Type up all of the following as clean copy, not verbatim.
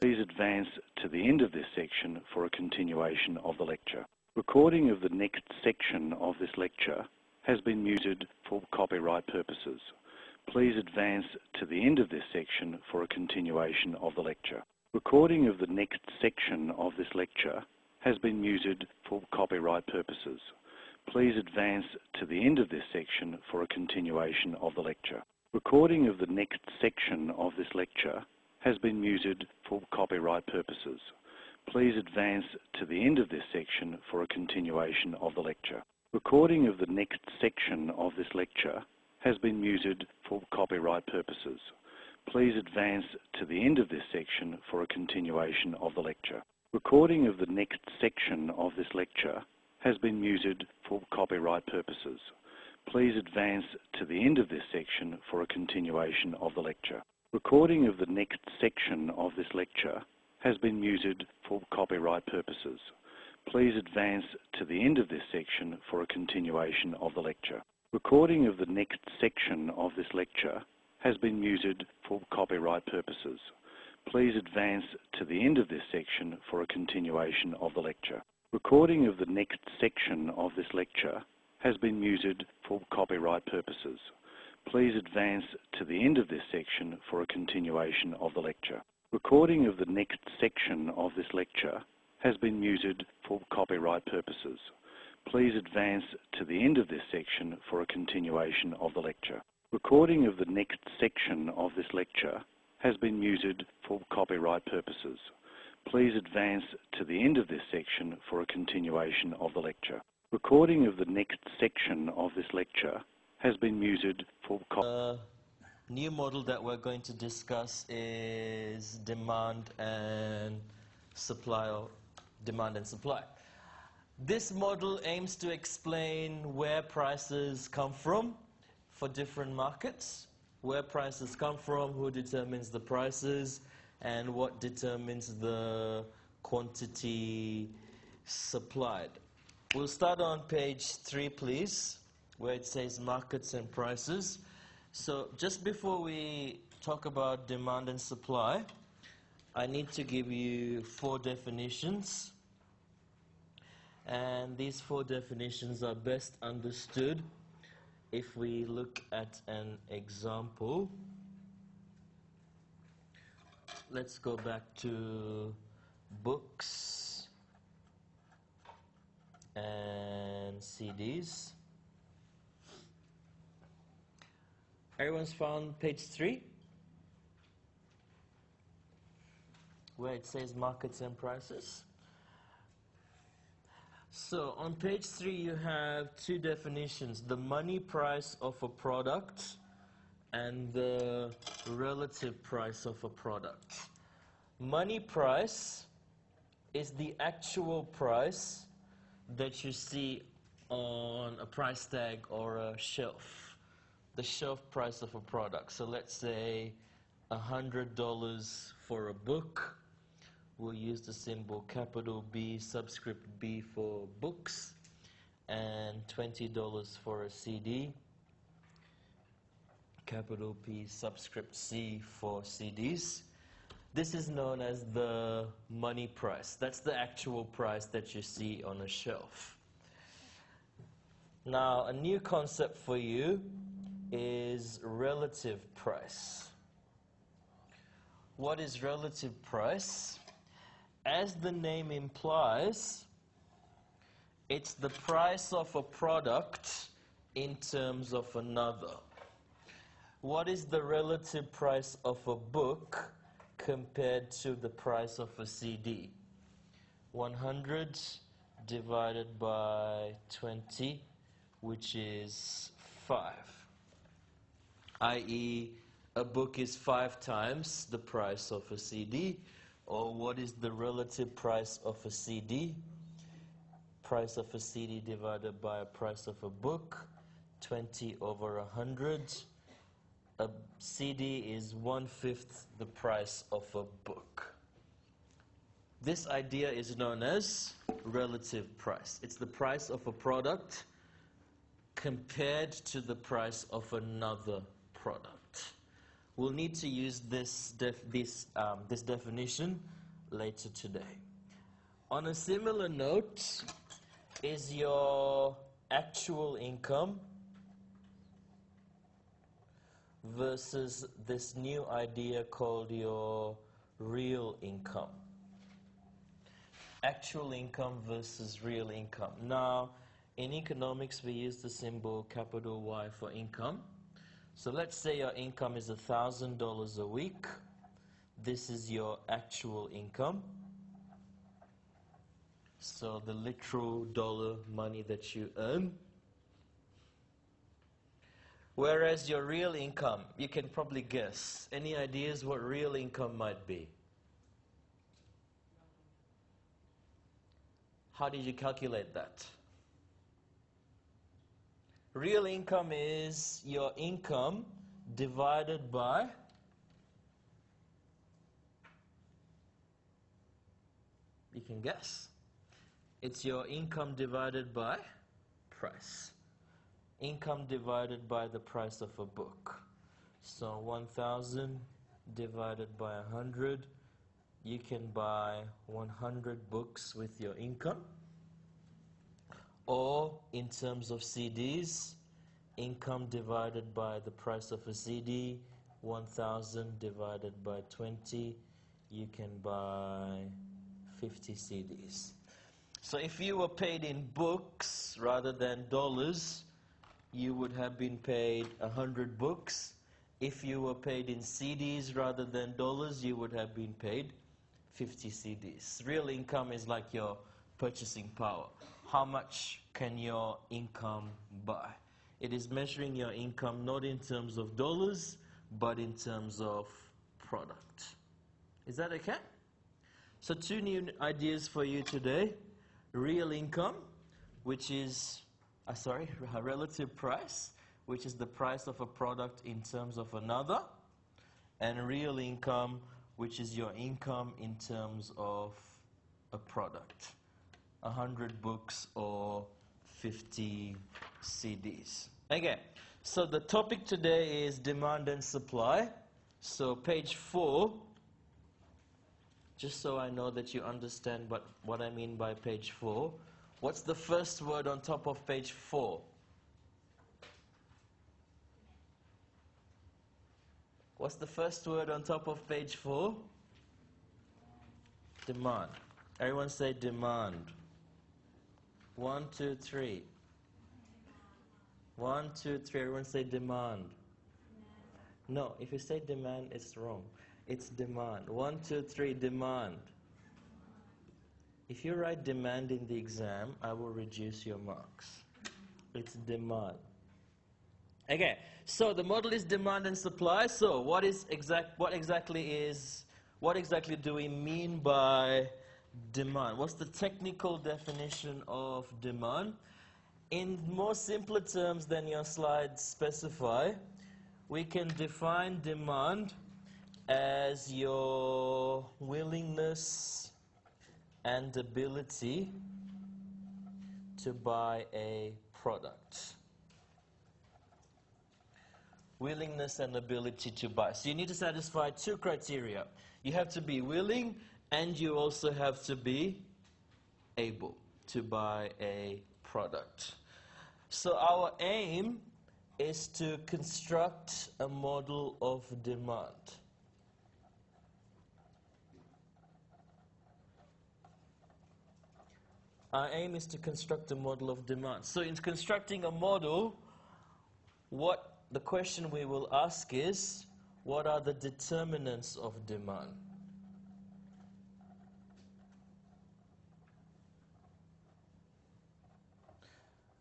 Please advance to the end of this section for a continuation of the lecture. Recording of the next section of this lecture has been muted for copyright purposes. Please advance to the end of this section for a continuation of the lecture. Recording of the next section of this lecture has been muted for copyright purposes. Please advance to the end of this section for a continuation of the lecture. Recording of the next section of this lecture has been muted for copyright purposes. Please advance to the end of this section for a continuation of the lecture. Recording of the next section of this lecture has been muted for copyright purposes. Please advance to the end of this section for a continuation of the lecture. Recording of the next section of this lecture has been muted for copyright purposes. Please advance to the end of this section for a continuation of the lecture. Recording of the next section of this lecture has been muted for copyright purposes. Please advance to the end of this section for a continuation of the lecture. Recording of the next section of this lecture has been muted for copyright purposes. Please advance to the end of this section for a continuation of the lecture. Recording of the next section of this lecture has been muted for copyright purposes. Please advance to the end of this section for a continuation of the lecture. Recording of the next section of this lecture has been muted for copyright purposes. Please advance to the end of this section for a continuation of the lecture. Recording of the next section of this lecture has been muted for copyright purposes. Please advance to the end of this section for a continuation of the lecture. Recording of the next section of this lecture has been muted for new model that we're going to discuss is demand and supply, or demand and supply. This model aims to explain where prices come from for different markets, where prices come from, who determines the prices, and what determines the quantity supplied. We'll start on page 3, please, where it says markets and prices. So just before we talk about demand and supply, I need to give you 4 definitions. And these 4 definitions are best understood if we look at an example. Let's go back to books and CDs. Everyone's found page 3, where it says markets and prices. So on page 3 you have 2 definitions: the money price of a product and the relative price of a product. Money price is the actual price that you see on a price tag or a shelf, the shelf price of a product. So let's say $100 for a book. We'll use the symbol capital B, subscript B for books, and $20 for a CD, capital P, subscript C for CDs. This is known as the money price. That's the actual price that you see on a shelf. Now, a new concept for you is relative price. What is relative price? As the name implies, it's the price of a product in terms of another. What is the relative price of a book compared to the price of a CD? 100 divided by 20, which is 5. I.e., a book is 5 times the price of a CD. Or what is the relative price of a CD? Price of a CD divided by a price of a book, 20 over 100. A CD is 1/5 the price of a book. This idea is known as relative price. It's the price of a product compared to the price of another product. we'll need to use this definition later today. On a similar note, is your actual income versus this new idea called your real income. Actual income versus real income. Now, in economics, we use the symbol capital Y for income. So let's say your income is $1,000 a week. This is your actual income. So the literal dollar money that you earn. Whereas your real income, you can probably guess. Any ideas what real income might be? How did you calculate that? Real income is your income divided by you can guess. It's your income divided by price. Income divided by the price of a book. So 1,000 divided by 100, you can buy 100 books with your income. Or in terms of CDs, income divided by the price of a CD, 1,000 divided by 20, you can buy 50 CDs. So if you were paid in books rather than dollars, you would have been paid 100 books. If you were paid in CDs rather than dollars, you would have been paid 50 CDs. Real income is like your purchasing power. How much can your income buy? It is measuring your income not in terms of dollars, but in terms of product. Is that okay? So 2 new ideas for you today. Real income, which is a relative price, which is the price of a product in terms of another, and real income, which is your income in terms of a product, 100 books or 50 CDs. Okay, so the topic today is demand and supply. So page 4, just so I know that you understand what I mean by page 4. What's the first word on top of page 4? What's the first word on top of page 4? Demand. Everyone say demand. 1, 2, 3. 1, 2, 3. Everyone say demand. No, if you say demand, it's wrong. It's demand. 1, 2, 3, demand. If you write demand in the exam, I will reduce your marks. It's demand. Okay, so the model is demand and supply. So what exactly do we mean by demand? What's the technical definition of demand? In more simpler terms than your slides specify, we can define demand as your willingness and ability to buy a product. Willingness and ability to buy. So you need to satisfy 2 criteria. You have to be willing and you also have to be able to buy a product. So our aim is to construct a model of demand. Our aim is to construct a model of demand. So in constructing a model, the question we will ask is, what are the determinants of demand?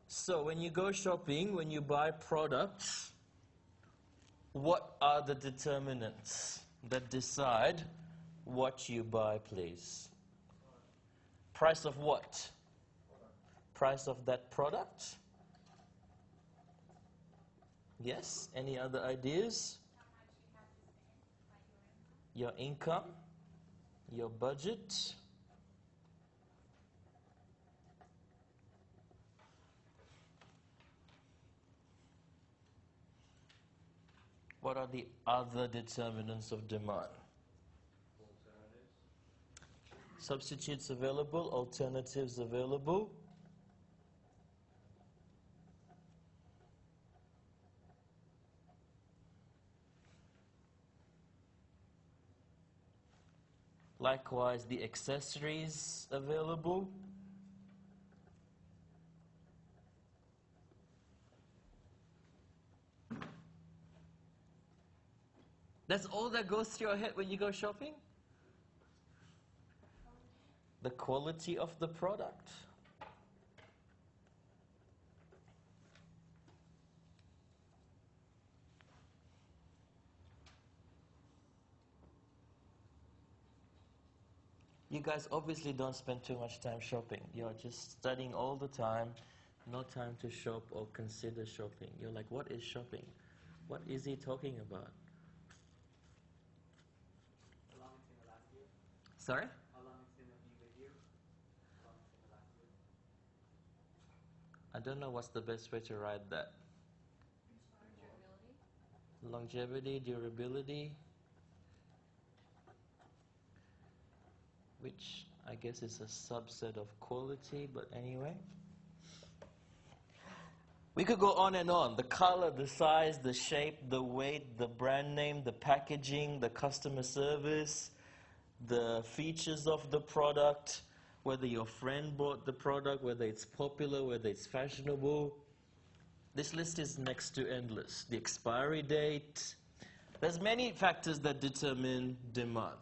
So when you go shopping, when you buy products, what are the determinants that decide what you buy, please? Price of what? Price of that product? Yes, any other ideas? Your income? Your budget? What are the other determinants of demand? Substitutes available, alternatives available. Likewise, the accessories available. That's all that goes through your head when you go shopping? The quality of the product. You guys obviously don't spend too much time shopping. You're just studying all the time, no time to shop or consider shopping. You're like, what is shopping? What is he talking about? How long it's gonna last you? Sorry? How long it's gonna be with you? How long it's gonna last you? I don't know what's the best way to write that. Longevity, durability, which I guess is a subset of quality, but anyway. We could go on and on. The color, the size, the shape, the weight, the brand name, the packaging, the customer service, the features of the product, whether your friend bought the product, whether it's popular, whether it's fashionable. This list is next to endless. The expiry date. There's many factors that determine demand.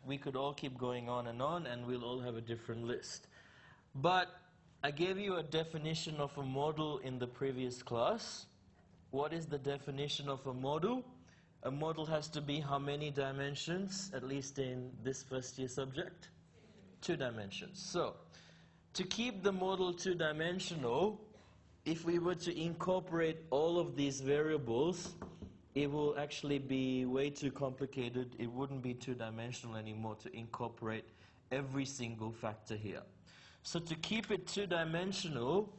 We could all keep going on, and we'll all have a different list. But I gave you a definition of a model in the previous class. What is the definition of a model? A model has to be how many dimensions, at least in this first year subject? 2 dimensions. So, to keep the model 2-dimensional, if we were to incorporate all of these variables, it will actually be way too complicated. It wouldn't be 2-dimensional anymore to incorporate every single factor here. So to keep it 2-dimensional,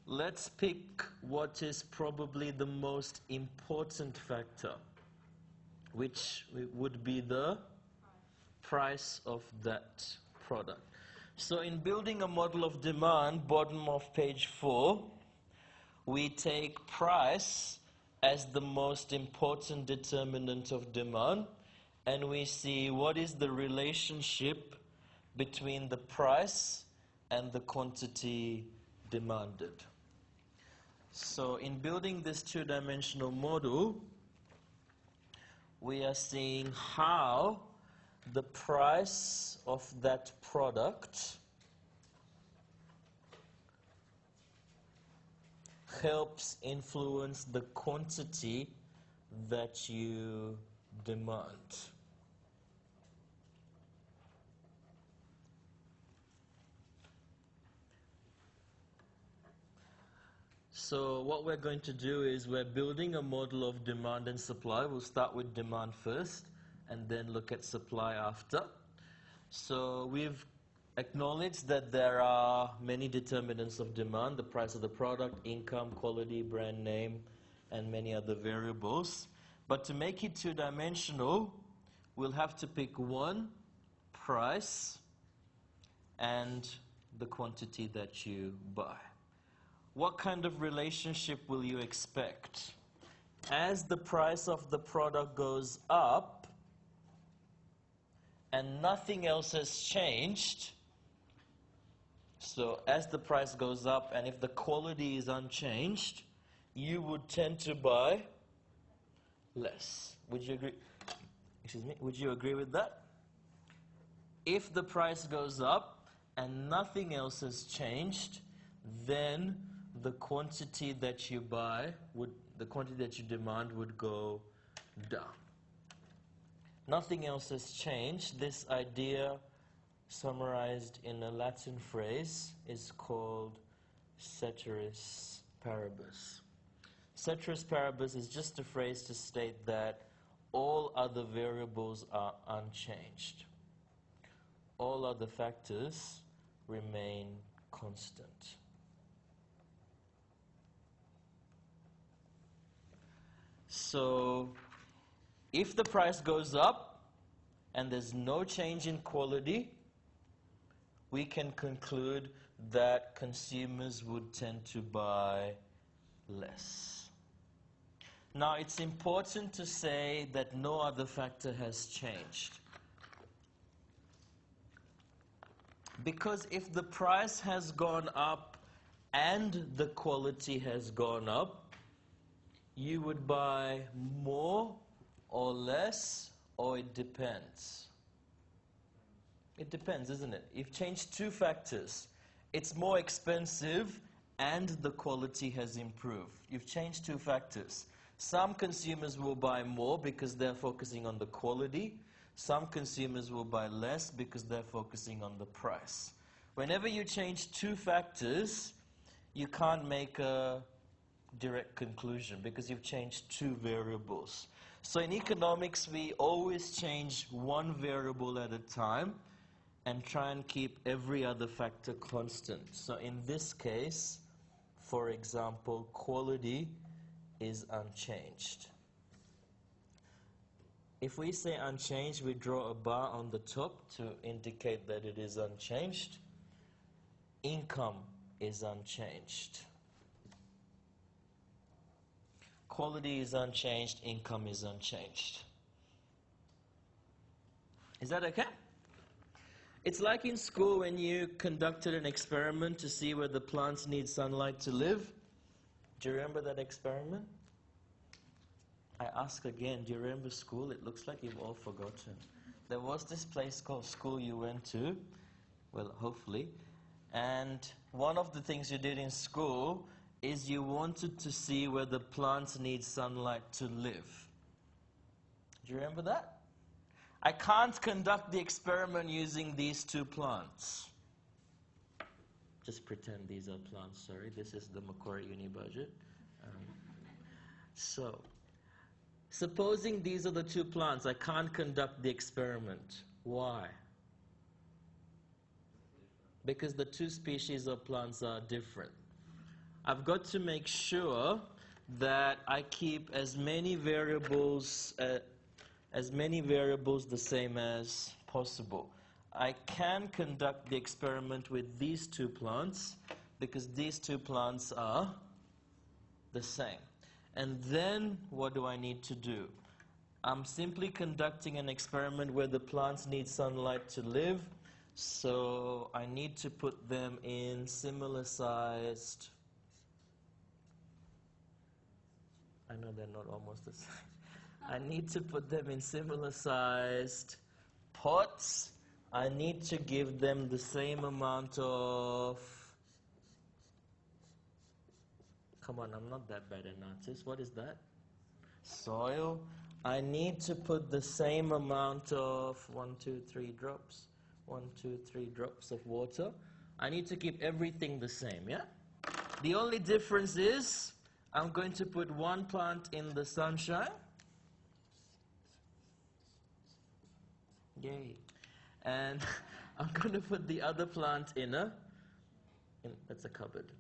let's pick what is probably the most important factor, which would be the price of that product. So in building a model of demand, bottom of page 4, we take price as the most important determinant of demand, and we see what is the relationship between the price and the quantity demanded. So in building this 2-dimensional model, we are seeing how the price of that product helps influence the quantity that you demand. So what we're going to do is we're building a model of demand and supply. We'll start with demand first and then look at supply after. So we've acknowledged that there are many determinants of demand: the price of the product, income, quality, brand name, and many other variables. But to make it 2-dimensional, we'll have to pick one, price, and the quantity that you buy. What kind of relationship will you expect? As the price of the product goes up and nothing else has changed, so as the price goes up and if the quality is unchanged, you would tend to buy less. Would you agree? Excuse me, would you agree with that? If the price goes up and nothing else has changed, then the quantity that you buy the quantity that you demand would go down. Nothing else has changed. This idea, summarized in a Latin phrase, is called ceteris paribus. Ceteris paribus is just a phrase to state that all other variables are unchanged. All other factors remain constant. So if the price goes up and there's no change in quality, we can conclude that consumers would tend to buy less. Now, it's important to say that no other factor has changed. Because if the price has gone up and the quality has gone up, you would buy more or less, or it depends. It depends, isn't it? You've changed two factors. It's more expensive and the quality has improved. You've changed two factors. Some consumers will buy more because they're focusing on the quality. Some consumers will buy less because they're focusing on the price. Whenever you change two factors, you can't make a direct conclusion because you've changed two variables. So in economics, we always change one variable at a time and try and keep every other factor constant. So in this case, for example, quality is unchanged. If we say unchanged, we draw a bar on the top to indicate that it is unchanged. Income is unchanged. Quality is unchanged, income is unchanged. Is that okay? It's like in school when you conducted an experiment to see whether plants need sunlight to live. Do you remember that experiment? I ask again, do you remember school? It looks like you've all forgotten. There was this place called school you went to, well, hopefully, and one of the things you did in school is you wanted to see whether plants need sunlight to live. Do you remember that? I can't conduct the experiment using these two plants. Just pretend these are plants, sorry. This is the Macquarie Uni budget. So, supposing these are the two plants, I can't conduct the experiment. Why? Because the two species of plants are different. I've got to make sure that I keep as many variables the same as possible. I can conduct the experiment with these two plants because these two plants are the same. And then what do I need to do? I'm simply conducting an experiment where the plants need sunlight to live, so I need to put them in similar sized. I know they're not almost the same. I need to put them in similar sized pots. I need to give them the same amount of, come on, I'm not that bad at artist. What is that? Soil. I need to put the same amount of 1, 2, 3 drops. 1, 2, 3 drops of water. I need to keep everything the same, yeah? The only difference is I'm going to put one plant in the sunshine. Yay. And I'm going to put the other plant in that's a cupboard.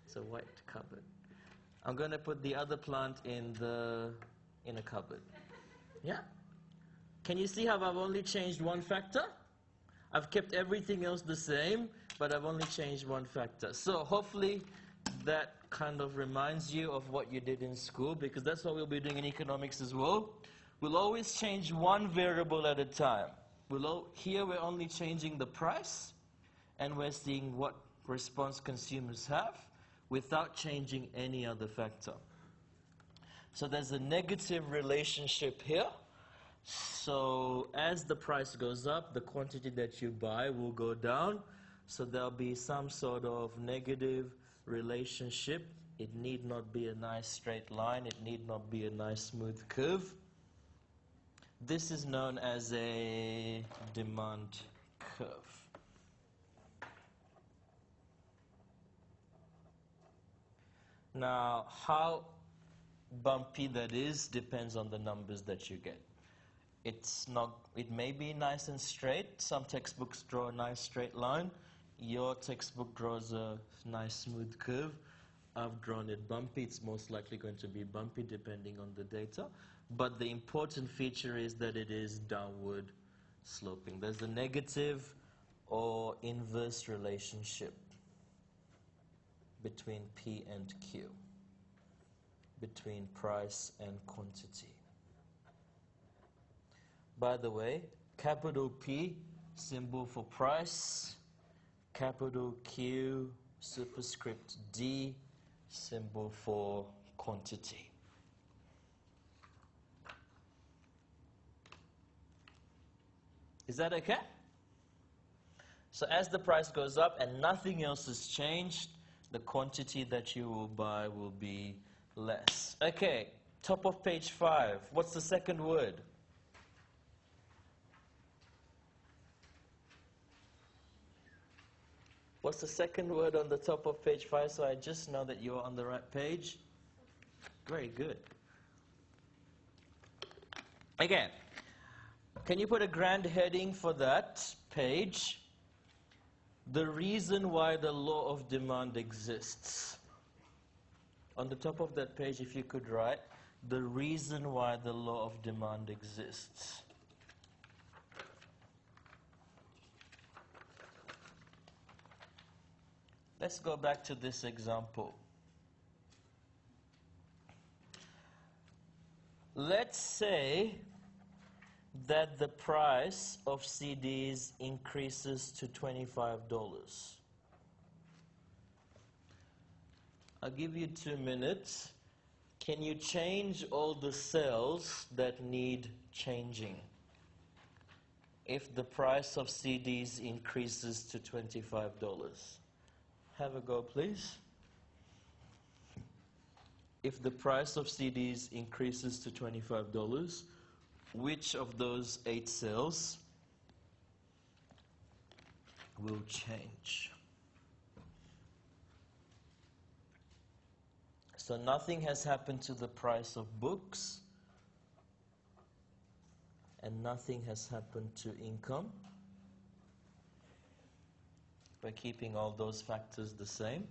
It's a white cupboard. I'm going to put the other plant in a cupboard. Yeah? Can you see how I've only changed one factor? I've kept everything else the same, but I've only changed one factor. So hopefully that kind of reminds you of what you did in school, because that's what we'll be doing in economics as well. We'll always change one variable at a time. Here we're only changing the price, and we're seeing what response consumers have without changing any other factor. So there's a negative relationship here. So as the price goes up, the quantity that you buy will go down. So there'll be some sort of negative relationship. It need not be a nice straight line. It need not be a nice smooth curve. This is known as a demand curve. Now, how bumpy that is depends on the numbers that you get. It may be nice and straight. Some textbooks draw a nice straight line. Your textbook draws a nice smooth curve. I've drawn it bumpy. It's most likely going to be bumpy depending on the data. But the important feature is that it is downward sloping. There's a negative or inverse relationship between P and Q, between price and quantity. By the way, capital P, symbol for price, capital Q, superscript D, symbol for quantity. Is that okay? So as the price goes up and nothing else has changed, the quantity that you will buy will be less. Okay, top of page 5. What's the second word? What's the second word on the top of page 5, so I just know that you're on the right page? Very good. Again, can you put a grand heading for that page? The reason why the law of demand exists. On the top of that page, if you could write, the reason why the law of demand exists. Let's go back to this example. Let's say that the price of CDs increases to $25. I'll give you 2 minutes. Can you change all the cells that need changing if the price of CDs increases to $25? Have a go, please. If the price of CDs increases to $25, which of those 8 cells will change? So nothing has happened to the price of books, and nothing has happened to income. We're keeping all those factors the same.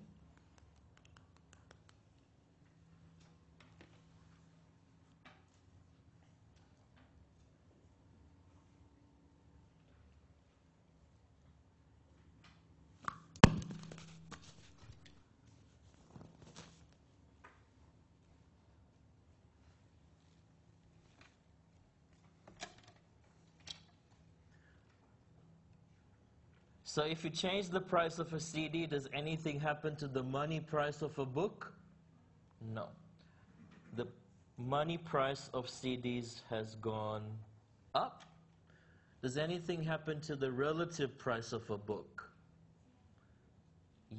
So if you change the price of a CD, does anything happen to the money price of a book? No. The money price of CDs has gone up. Does anything happen to the relative price of a book?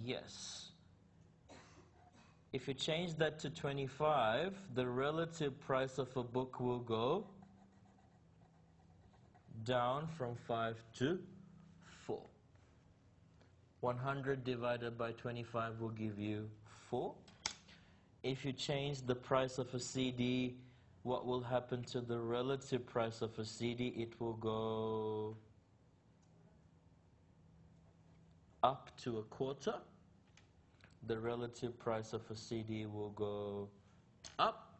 Yes. If you change that to 25, the relative price of a book will go down from 5 to 4. 100 divided by 25 will give you 4. If you change the price of a CD, what will happen to the relative price of a CD? It will go up to a quarter. The relative price of a CD will go up.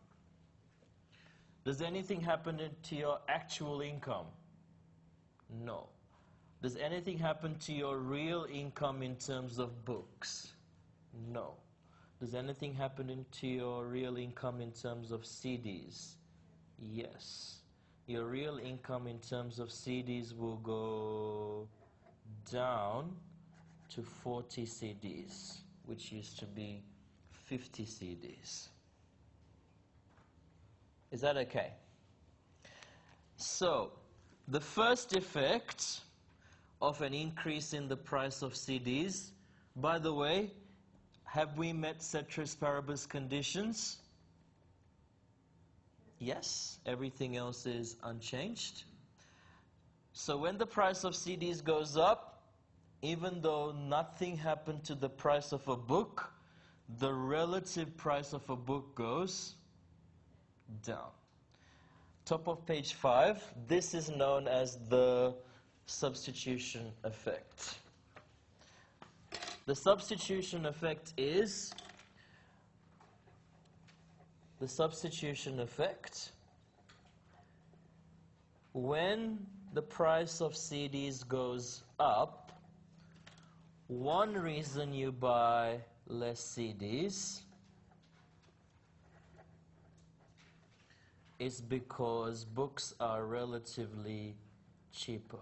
Does anything happen to your actual income? No. Does anything happen to your real income in terms of books? No. Does anything happen to your real income in terms of CDs? Yes. Your real income in terms of CDs will go down to 40 CDs, which used to be 50 CDs. Is that okay? So, the first effect of an increase in the price of CDs, by the way, have we met ceteris paribus conditions? Yes, everything else is unchanged. So when the price of CDs goes up, even though nothing happened to the price of a book, the relative price of a book goes down. Top of page 5, this is known as the substitution effect. The substitution effect is the substitution effect. When the price of CDs goes up, one reason you buy less CDs is because books are relatively cheaper.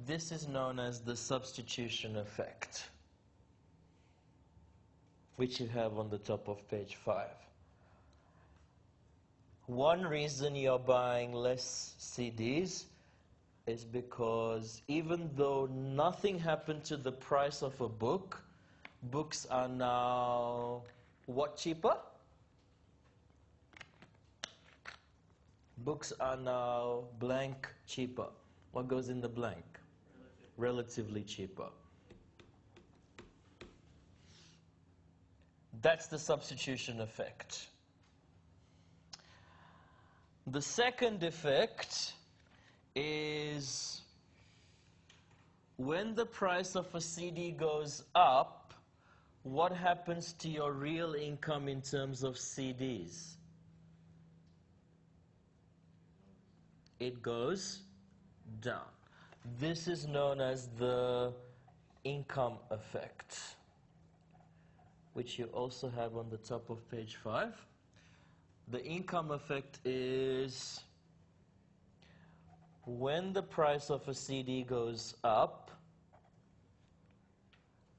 This is known as the substitution effect, which you have on the top of page 5. One reason you're buying less CDs is because even though nothing happened to the price of a book, books are now what cheaper? Books are now blank cheaper. What goes in the blank? Relatively cheaper. That's the substitution effect. The second effect is when the price of a CD goes up, what happens to your real income in terms of CDs? It goes down. This is known as the income effect, which you also have on the top of page 5. The income effect is when the price of a CD goes up,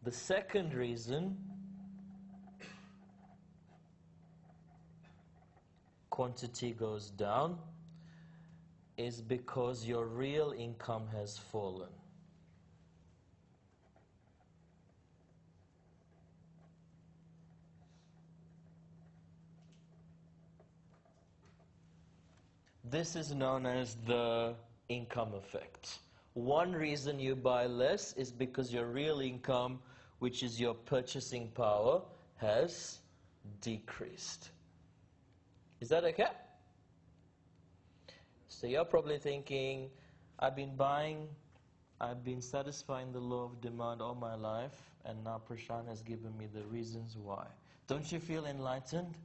the second reason quantity goes down is because your real income has fallen. This is known as the income effect. One reason you buy less is because your real income, which is your purchasing power, has decreased. Is that okay? So you're probably thinking, I've been satisfying the law of demand all my life, and now Prashan has given me the reasons why. Don't you feel enlightened?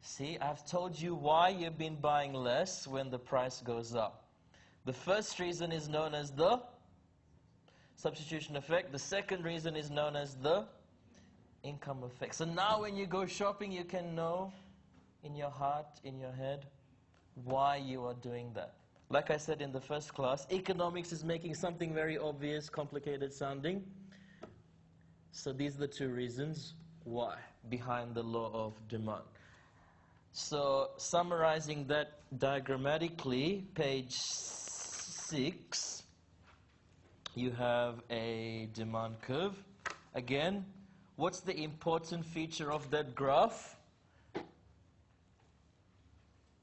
See, I've told you why you've been buying less when the price goes up. The first reason is known as the substitution effect. The second reason is known as the income effect. So now when you go shopping, you can know in your heart, in your head, why you are doing that. Like I said in the first class, economics is making something very obvious, complicated sounding. So these are the two reasons why behind the law of demand. So summarizing that diagrammatically, page 6, you have a demand curve. Again, what's the important feature of that graph?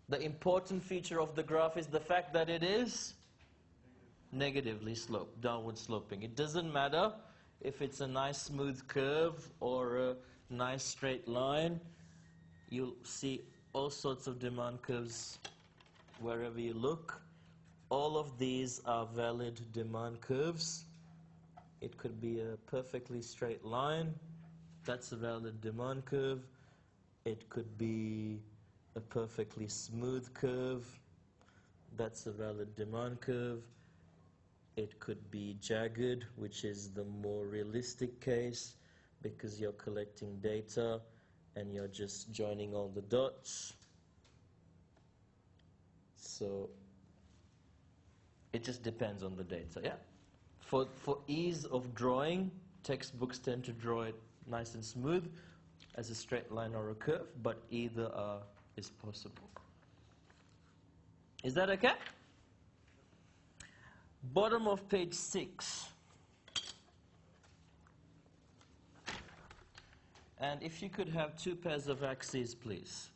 The important feature of the graph is the fact that it is negatively sloped, downward sloping. It doesn't matter if it's a nice smooth curve or a nice straight line. You'll see all sorts of demand curves wherever you look. All of these are valid demand curves. It could be a perfectly straight line. That's a valid demand curve. It could be a perfectly smooth curve. That's a valid demand curve. It could be jagged, which is the more realistic case because you're collecting data and you're just joining all the dots. So it just depends on the data, yeah? For ease of drawing, textbooks tend to draw it nice and smooth as a straight line or a curve, but either is possible. Is that okay? Bottom of page 6. And if you could have 2 pairs of axes, please.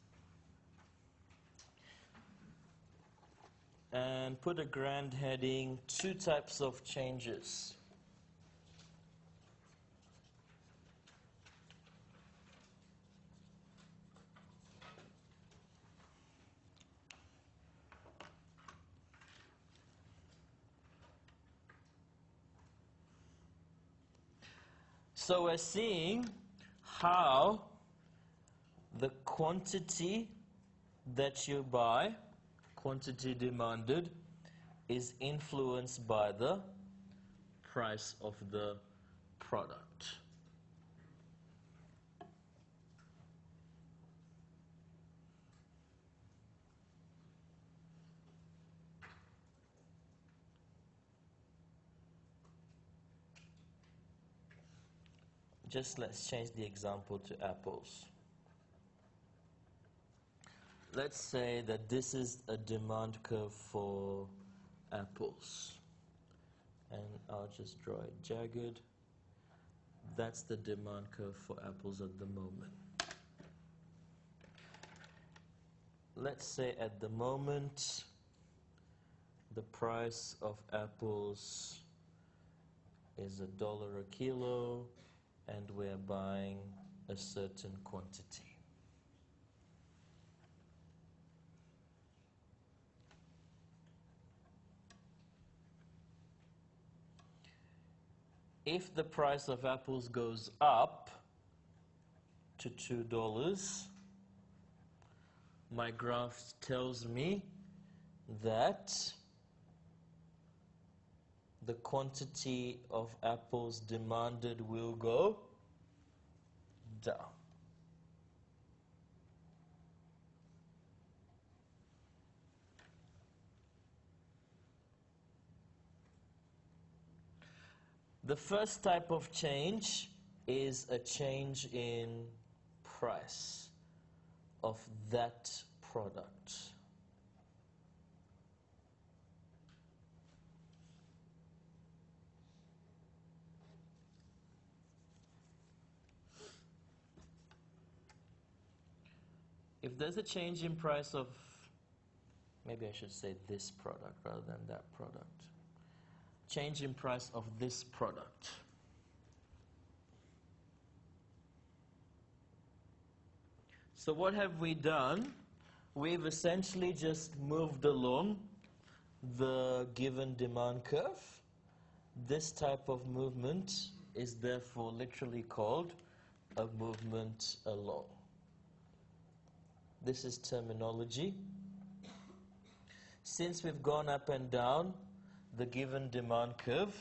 And put a grand heading, 2 types of changes. So we're seeing how the quantity that you buy, quantity demanded, is influenced by the price of the product. Just let's change the example to apples. Let's say that this is a demand curve for apples. And I'll just draw it jagged. That's the demand curve for apples at the moment. Let's say at the moment the price of apples is $1 a kilo, and we're buying a certain quantity. If the price of apples goes up to $2, my graph tells me that the quantity of apples demanded will go down. The first type of change is a change in price of that product. If there's a change in price of, maybe I should say this product rather than that product. Change in price of this product. So what have we done? We've essentially just moved along the given demand curve. This type of movement is therefore literally called a movement along. This is terminology. Since we've gone up and down the given demand curve,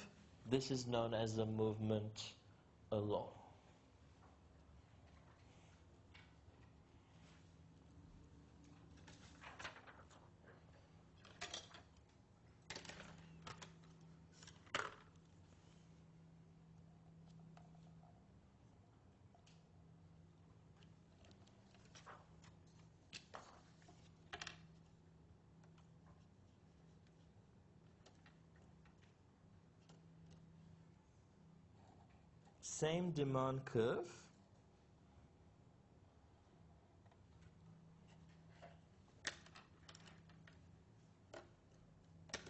this is known as a movement along. Same demand curve.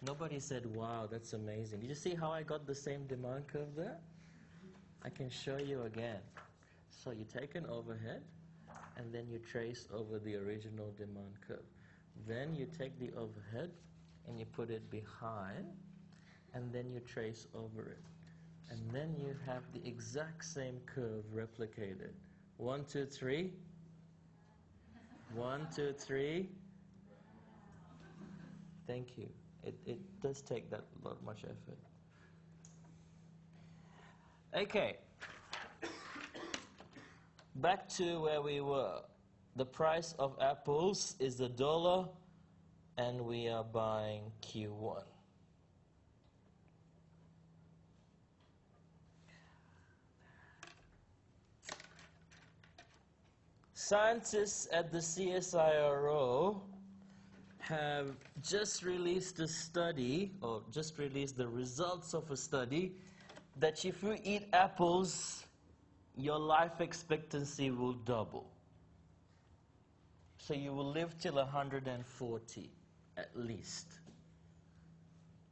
Nobody said, wow, that's amazing. Did you see how I got the same demand curve there? I can show you again. So you take an overhead, and then you trace over the original demand curve. Then you take the overhead, and you put it behind, and then you trace over it. And then you have the exact same curve replicated. 1, 2, 3. 1, 2, 3. Thank you. It does take that much effort. Okay. Back to where we were. The price of apples is $1, and we are buying Q1. Scientists at the CSIRO have just released a study, or just released the results of a study, that if you eat apples, your life expectancy will double. So you will live till 140, at least.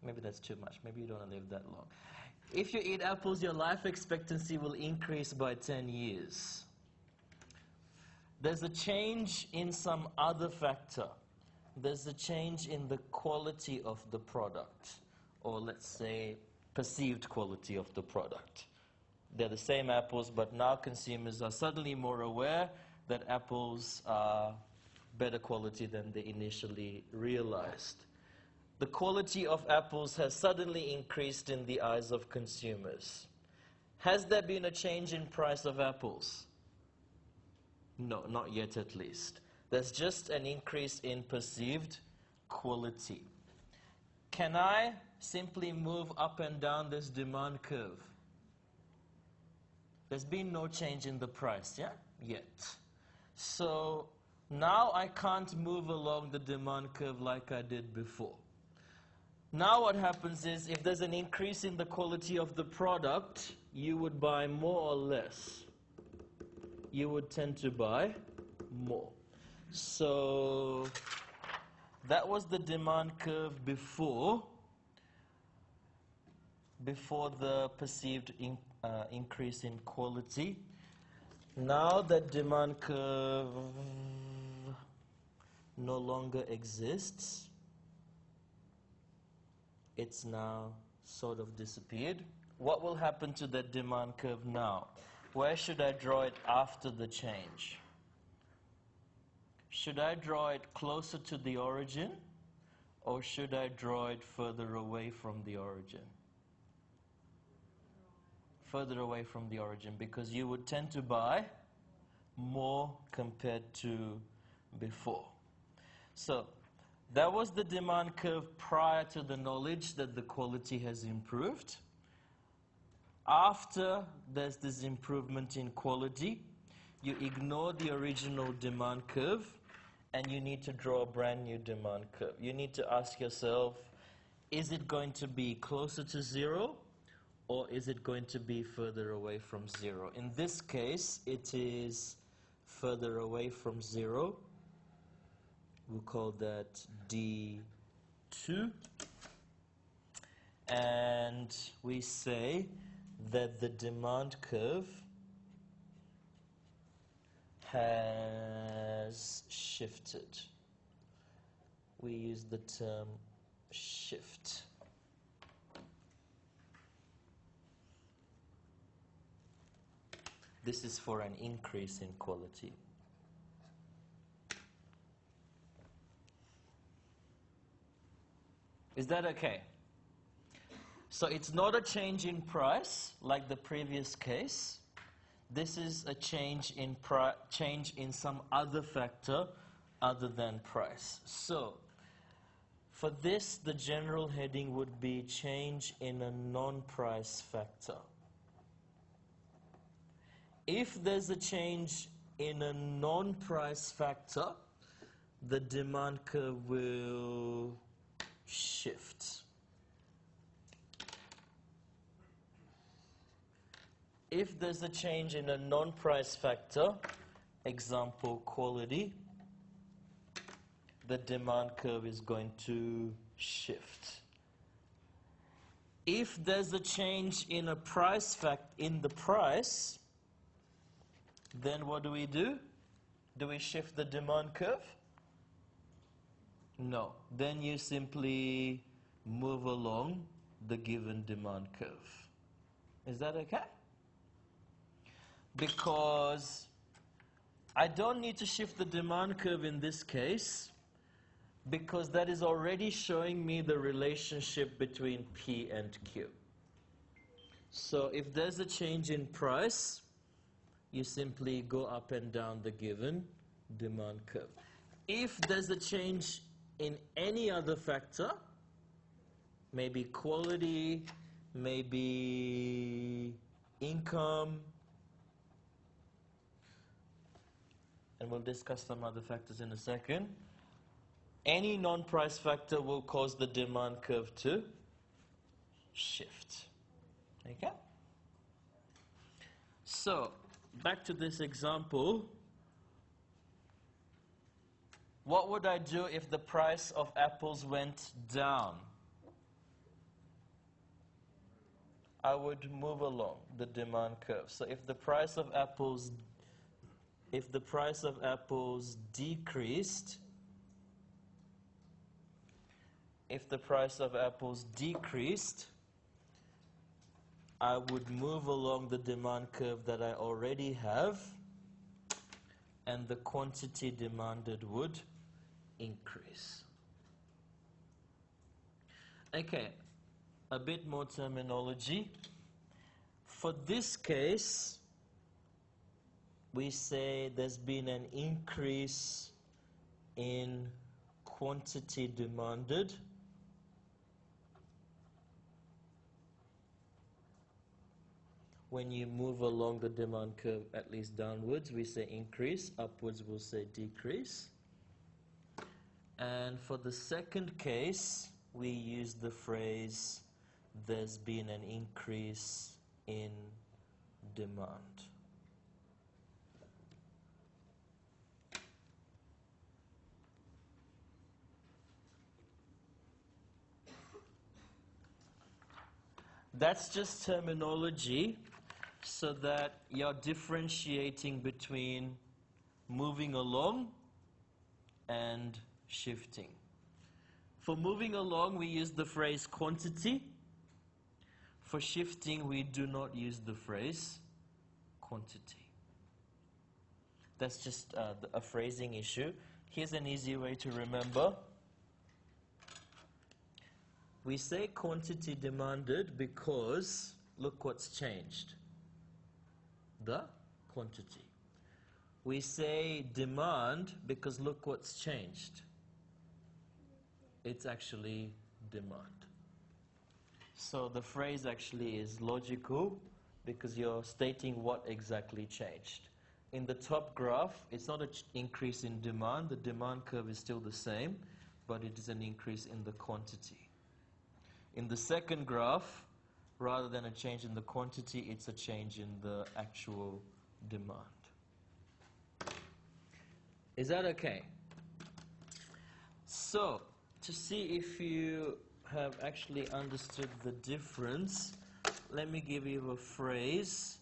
Maybe that's too much. Maybe you don't want to live that long. If you eat apples, your life expectancy will increase by 10 years. There's a change in some other factor. There's a change in the quality of the product, or let's say perceived quality of the product. They're the same apples, but now consumers are suddenly more aware that apples are better quality than they initially realized. The quality of apples has suddenly increased in the eyes of consumers. Has there been a change in price of apples? No, not yet at least. There's just an increase in perceived quality. Can I simply move up and down this demand curve? There's been no change in the price, yeah? Yet. So now I can't move along the demand curve like I did before. Now what happens is, if there's an increase in the quality of the product, you would buy more or less. You would tend to buy more. So that was the demand curve before the perceived increase in quality. Now that demand curve no longer exists. It's now sort of disappeared. What will happen to that demand curve now? Where should I draw it after the change? Should I draw it closer to the origin, or should I draw it further away from the origin? Further away from the origin, because you would tend to buy more compared to before. So that was the demand curve prior to the knowledge that the quality has improved. After there's this improvement in quality, you ignore the original demand curve and you need to draw a brand new demand curve. You need to ask yourself, is it going to be closer to zero, or is it going to be further away from zero? In this case, it is further away from zero. We'll call that D2. And we say that the demand curve has shifted. We use the term shift. This is for an increase in quality. Is that okay? So it's not a change in price like the previous case. This is a change in some other factor other than price. So for this, the general heading would be change in a non-price factor. If there's a change in a non-price factor, the demand curve will shift. If there's a change in a non-price factor, example quality, the demand curve is going to shift. If there's a change in a price in the price, then what do? Do we shift the demand curve? No. Then you simply move along the given demand curve. Is that okay? Because I don't need to shift the demand curve in this case, because that is already showing me the relationship between P and Q. So if there's a change in price, you simply go up and down the given demand curve. If there's a change in any other factor, maybe quality, maybe income, and we'll discuss some other factors in a second, any non-price factor will cause the demand curve to shift. Okay? So, back to this example. What would I do if the price of apples went down? I would move along the demand curve. So if the price of apples decreased, I would move along the demand curve that I already have, and the quantity demanded would increase. Okay, a bit more terminology. For this case, we say there's been an increase in quantity demanded when you move along the demand curve, at least downwards, we say increase, upwards we'll say decrease. And for the second case, we use the phrase, there's been an increase in demand. That's just terminology so that you're differentiating between moving along and shifting. For moving along, we use the phrase quantity. For shifting, we do not use the phrase quantity. That's just a phrasing issue. Here's an easy way to remember. We say quantity demanded because look what's changed. The quantity. We say demand because look what's changed. It's actually demand. So the phrase actually is logical because you're stating what exactly changed. In the top graph, it's not an increase in demand. The demand curve is still the same, but it is an increase in the quantity. In the second graph, rather than a change in the quantity, it's a change in the actual demand. Is that okay? So, to see if you have actually understood the difference, let me give you a phrase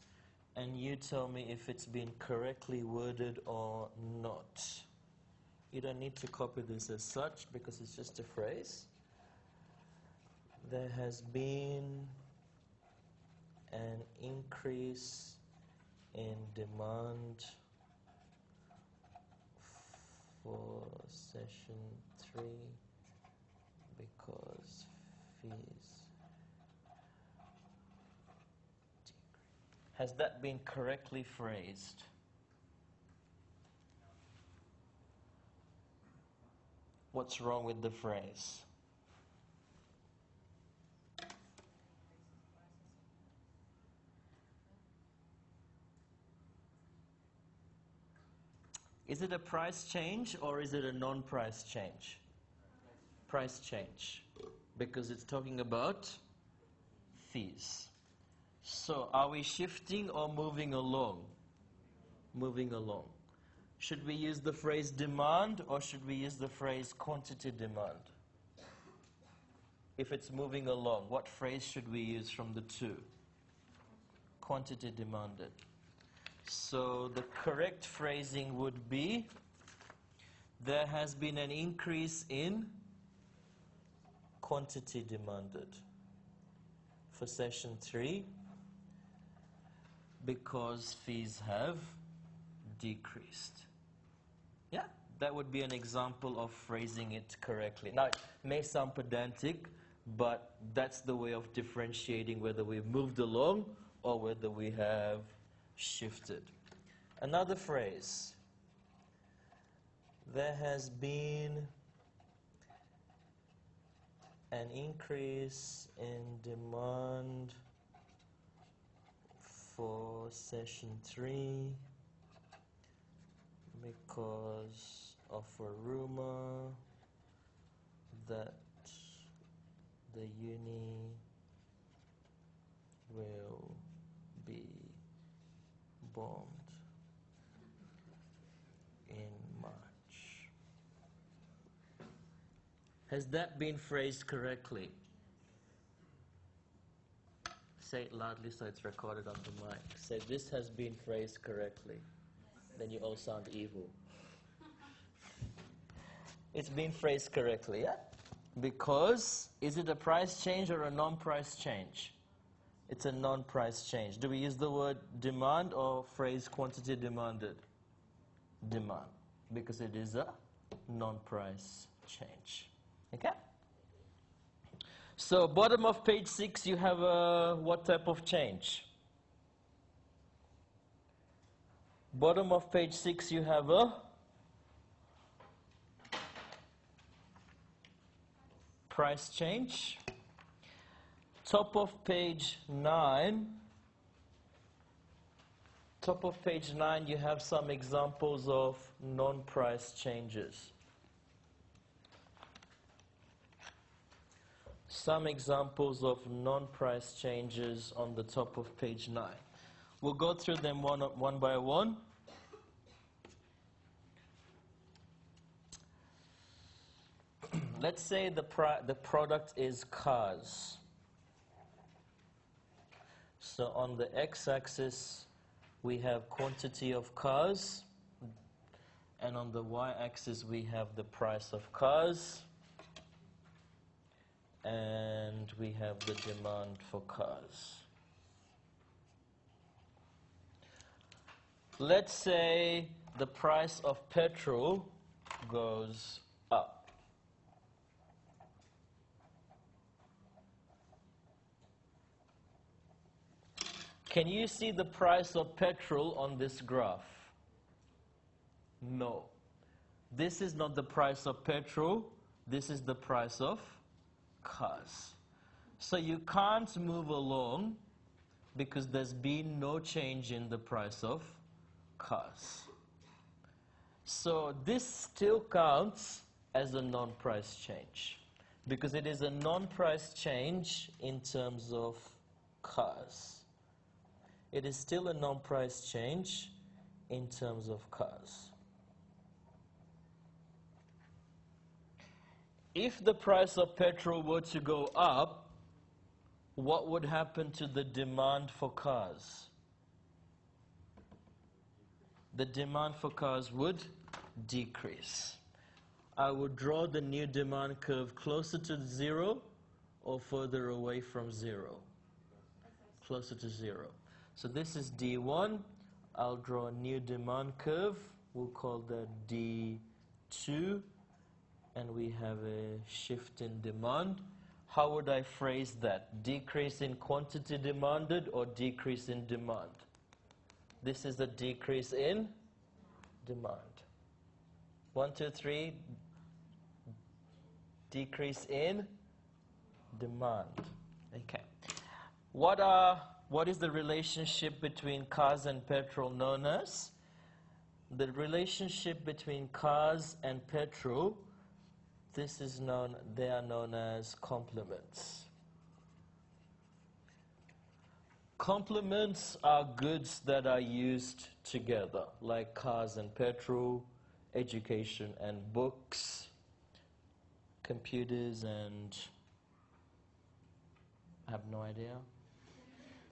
and you tell me if it's been correctly worded or not. You don't need to copy this as such because it's just a phrase. There has been an increase in demand for session 3 because fees. Has that been correctly phrased? What's wrong with the phrase? Is it a price change or is it a non-price change? Price change, because it's talking about fees. So are we shifting or moving along? Moving along. Should we use the phrase demand or should we use the phrase quantity demand? If it's moving along, what phrase should we use from the two? Quantity demanded. So the correct phrasing would be, there has been an increase in quantity demanded for session 3 because fees have decreased. Yeah, that would be an example of phrasing it correctly. Now, it may sound pedantic, but that's the way of differentiating whether we've moved along or whether we have shifted. Another phrase. There has been an increase in demand for session 3 because of a rumor that the uni will be bombed in March. Has that been phrased correctly? Say it loudly so it's recorded on the mic. Say, this has been phrased correctly. Then you all sound evil. It's been phrased correctly, yeah? Because, is it a price change or a non-price change? It's a non-price change. Do we use the word demand or phrase quantity demanded? Demand, because it is a non-price change. Okay? So bottom of page 6, you have a what type of change? Bottom of page 6, you have a price change. Top of page 9, you have some examples of non-price changes. Some examples of non-price changes on the top of page 9. We'll go through them one by one. Let's say the product is cars. So on the x-axis, we have quantity of cars, and on the y-axis, we have the price of cars, and we have the demand for cars. Let's say the price of petrol goes up. Can you see the price of petrol on this graph? No. This is not the price of petrol. This is the price of cars. So you can't move along because there's been no change in the price of cars. So this still counts as a non-price change because it is a non-price change in terms of cars. It is still a non-price change in terms of cars. If the price of petrol were to go up, what would happen to the demand for cars? The demand for cars would decrease. I would draw the new demand curve closer to 0 or further away from 0? Closer to 0. So this is D1. I'll draw a new demand curve. We'll call that D2. And we have a shift in demand. How would I phrase that? Decrease in quantity demanded or decrease in demand? This is a decrease in demand. 1, 2, 3. Decrease in demand. Okay. What is the relationship between cars and petrol known as? The relationship between cars and petrol, they are known as complements. Complements are goods that are used together, like cars and petrol, education and books, computers and... I have no idea.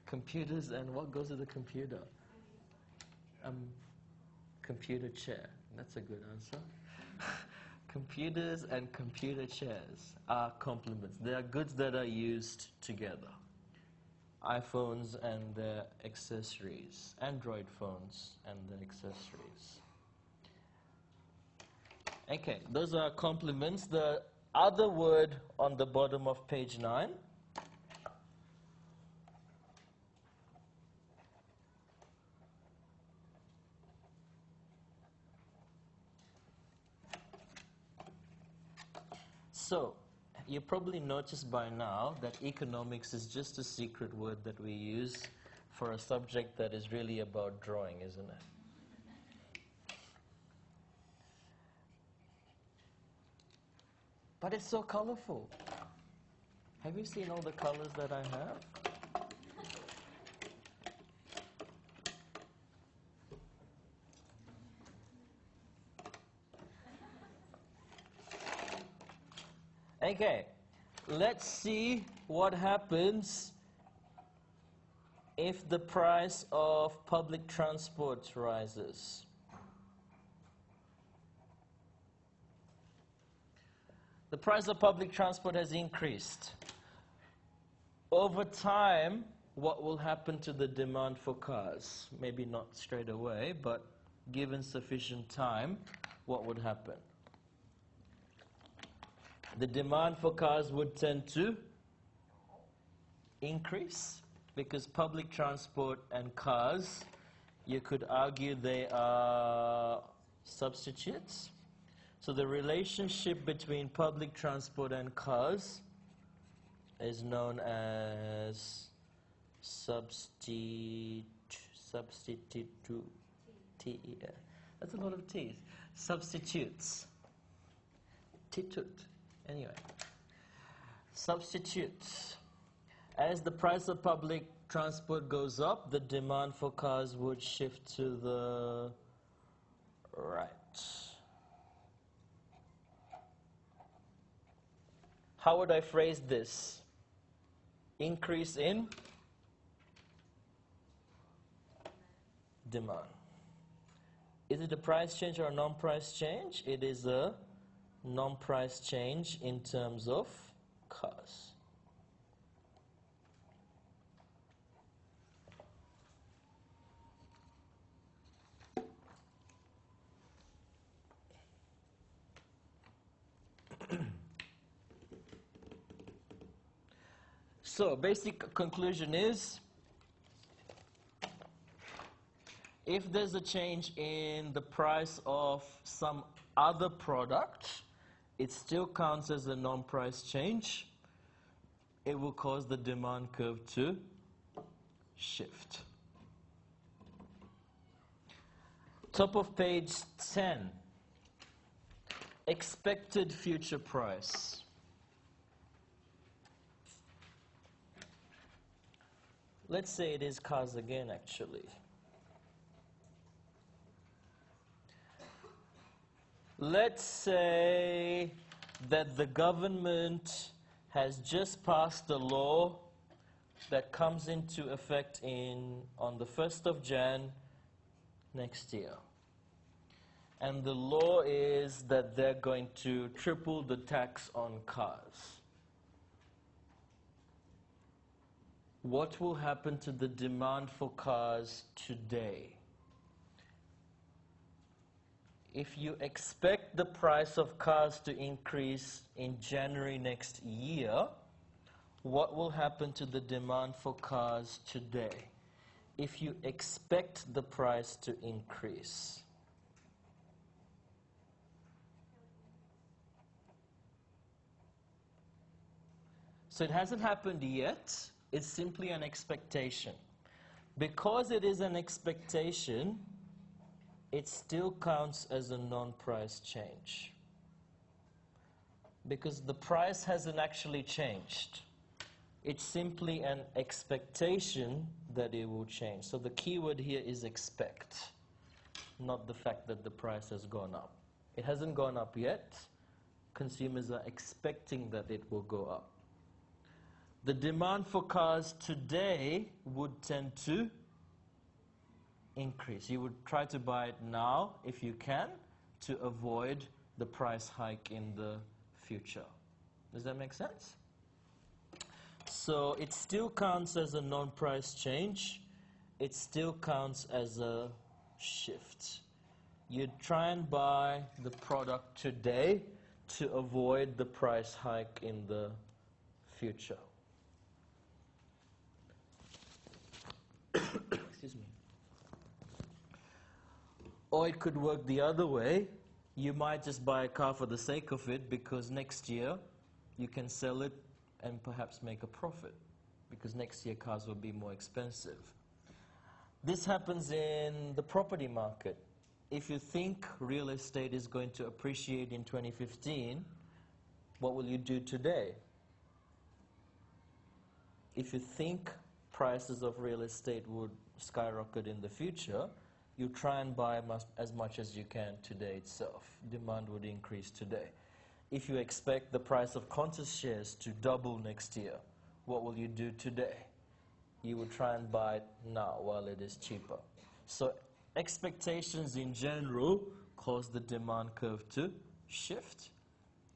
Computers and what goes with the computer? Computer chair. That's a good answer. Computers and computer chairs are complements. They are goods that are used together. iPhones and their accessories. Android phones and their accessories. Okay, those are complements. The other word on the bottom of page 9. So, you probably noticed by now that economics is just a secret word that we use for a subject that is really about drawing, isn't it? But it's so colorful. Have you seen all the colors that I have? Okay, let's see what happens if the price of public transport rises. The price of public transport has increased. Over time, what will happen to the demand for cars? Maybe not straight away, but given sufficient time, what would happen? The demand for cars would tend to increase because public transport and cars, you could argue they are substitutes. So the relationship between public transport and cars is known as substitute. That's a lot of T's. Substitutes. Titut. Anyway. Substitutes. As the price of public transport goes up, the demand for cars would shift to the right. How would I phrase this? Increase in demand. Is it a price change or a non-price change? It is a non-price change in terms of cars. So, basic conclusion is, if there's a change in the price of some other product, it still counts as a non-price change. It will cause the demand curve to shift. Top of page 10. Expected future price. Let's say it is cars again, actually. Let's say that the government has just passed a law that comes into effect on the 1st of Jan next year. And the law is that they're going to triple the tax on cars. What will happen to the demand for cars today? If you expect the price of cars to increase in January next year, what will happen to the demand for cars today? If you expect the price to increase. So it hasn't happened yet. It's simply an expectation. Because it is an expectation, it still counts as a non-price change. Because the price hasn't actually changed. It's simply an expectation that it will change. So the key word here is expect, not the fact that the price has gone up. It hasn't gone up yet. Consumers are expecting that it will go up. The demand for cars today would tend to increase. You would try to buy it now, if you can, to avoid the price hike in the future. Does that make sense? So it still counts as a non-price change. It still counts as a shift. You'd try and buy the product today to avoid the price hike in the future. Excuse me. Or it could work the other way. You might just buy a car for the sake of it because next year you can sell it and perhaps make a profit because next year cars will be more expensive. This happens in the property market. If you think real estate is going to appreciate in 2015, what will you do today? If you think prices of real estate would skyrocket in the future, you try and buy as much as you can today itself. Demand would increase today. If you expect the price of Qantas shares to double next year, what will you do today? You will try and buy it now while it is cheaper. So expectations in general cause the demand curve to shift.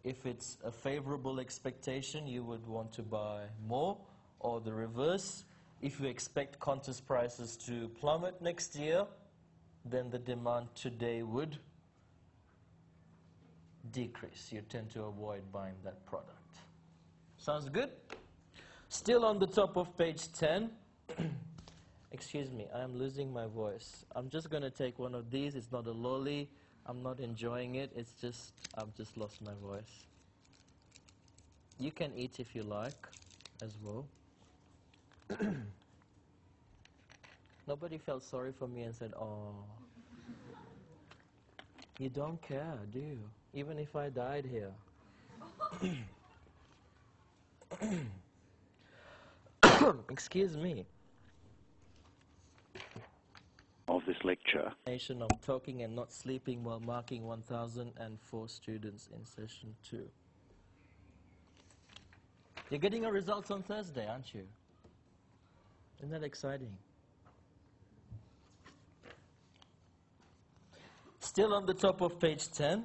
If it's a favorable expectation, you would want to buy more, or the reverse. If you expect contest prices to plummet next year, then the demand today would decrease. You tend to avoid buying that product. Sounds good? Still on the top of page 10. Excuse me, I am losing my voice. I'm just going to take one of these. It's not a lolly. I'm not enjoying it. It's just, I've just lost my voice. You can eat if you like as well. Nobody felt sorry for me and said, oh, you don't care, do you? Even if I died here. Excuse me. Of this lecture. Nation of talking and not sleeping while marking 1,004 students in session 2. You're getting your results on Thursday, aren't you? Isn't that exciting? Still on the top of page 10,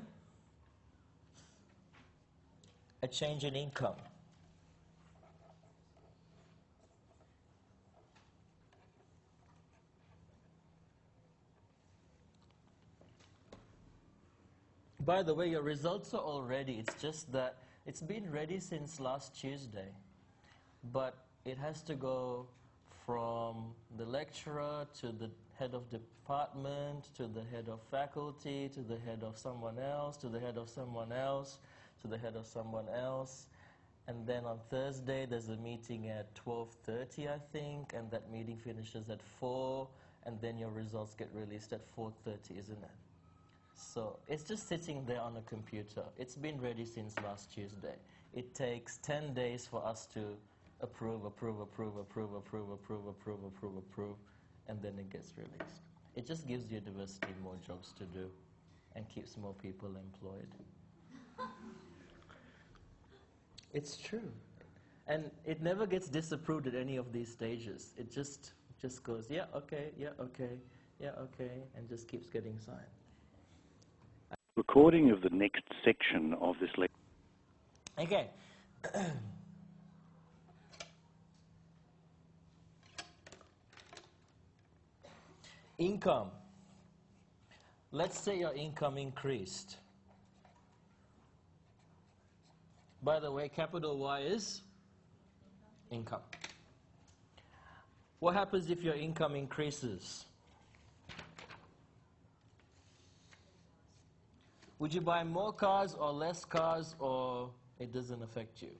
a change in income. By the way, your results are all ready. It's just that it's been ready since last Tuesday. But it has to go from the lecturer to the head of department, to the head of faculty, to the head of someone else, to the head of someone else, to the head of someone else. And then on Thursday, there's a meeting at 12:30, I think, and that meeting finishes at 4, and then your results get released at 4:30, isn't it? So it's just sitting there on a computer. It's been ready since last Tuesday. It takes 10 days for us to approve, and then it gets released. It just gives the university more jobs to do and keeps more people employed. It's true. And it never gets disapproved at any of these stages. It just goes, yeah, okay, yeah, okay, yeah, okay, and just keeps getting signed. Recording of the next section of this lecture. Okay. Income. Let's say your income increased. By the way, capital Y is income. What happens if your income increases? Would you buy more cars or less cars, or it doesn't affect you?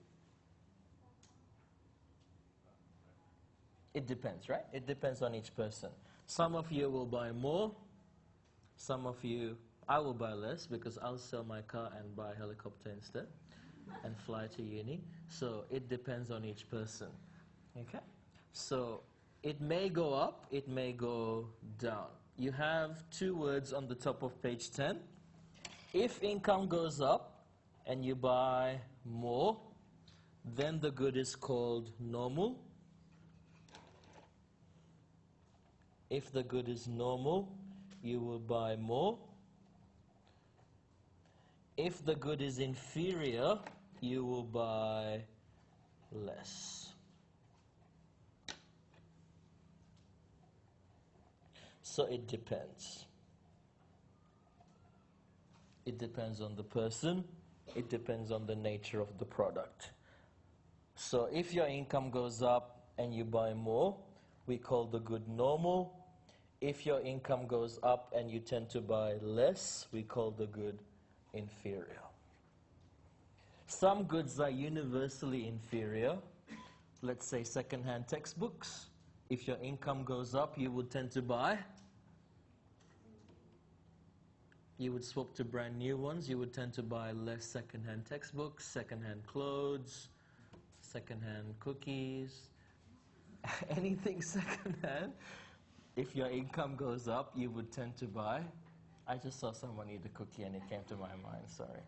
It depends, right? It depends on each person. Some of you will buy more. Some of you, I will buy less because I'll sell my car and buy a helicopter instead and fly to uni. So it depends on each person. Okay? So it may go up, it may go down. You have two words on the top of page 10. If income goes up and you buy more, then the good is called normal. If the good is normal, you will buy more. If the good is inferior, you will buy less. So it depends. It depends on the person. It depends on the nature of the product. So if your income goes up and you buy more, we call the good normal. If your income goes up and you tend to buy less, we call the good inferior. Some goods are universally inferior. Let's say second-hand textbooks. If your income goes up, you would tend to buy. You would swap to brand new ones. You would tend to buy less second-hand textbooks, second-hand clothes, second-hand cookies, anything second-hand. If your income goes up, you would tend to buy. I just saw someone eat a cookie and it came to my mind, sorry.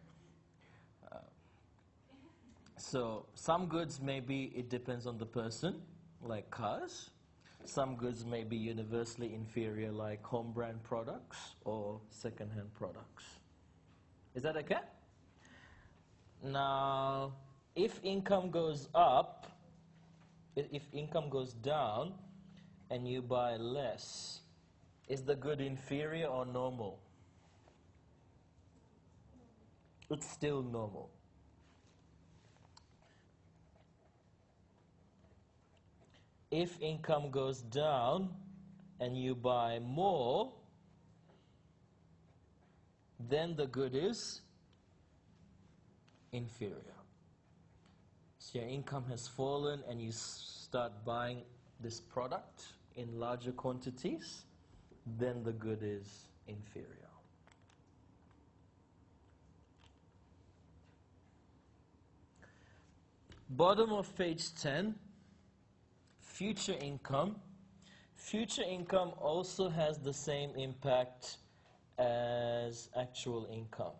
So some goods maybe it depends on the person, like cars. Some goods may be universally inferior, like home brand products or second-hand products. Is that okay? Now, if income goes up if income goes down and you buy less, is the good inferior or normal? It's still normal. If income goes down and you buy more, then the good is inferior. So your income has fallen and you start buying this product in larger quantities, then the good is inferior. Bottom of page 10, future income. Future income also has the same impact as actual income.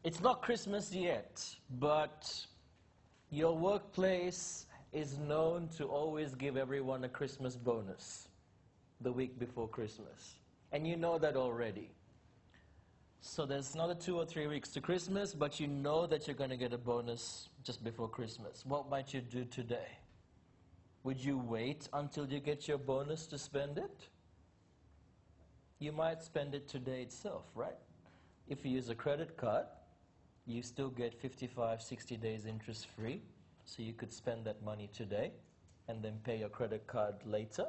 It's not Christmas yet, but your workplace is known to always give everyone a Christmas bonus the week before Christmas. And you know that already. So there's another 2 or 3 weeks to Christmas, but you know that you're going to get a bonus just before Christmas. What might you do today? Would you wait until you get your bonus to spend it? You might spend it today itself, right? If you use a credit card, you still get 55, 60 days interest free. So you could spend that money today and then pay your credit card later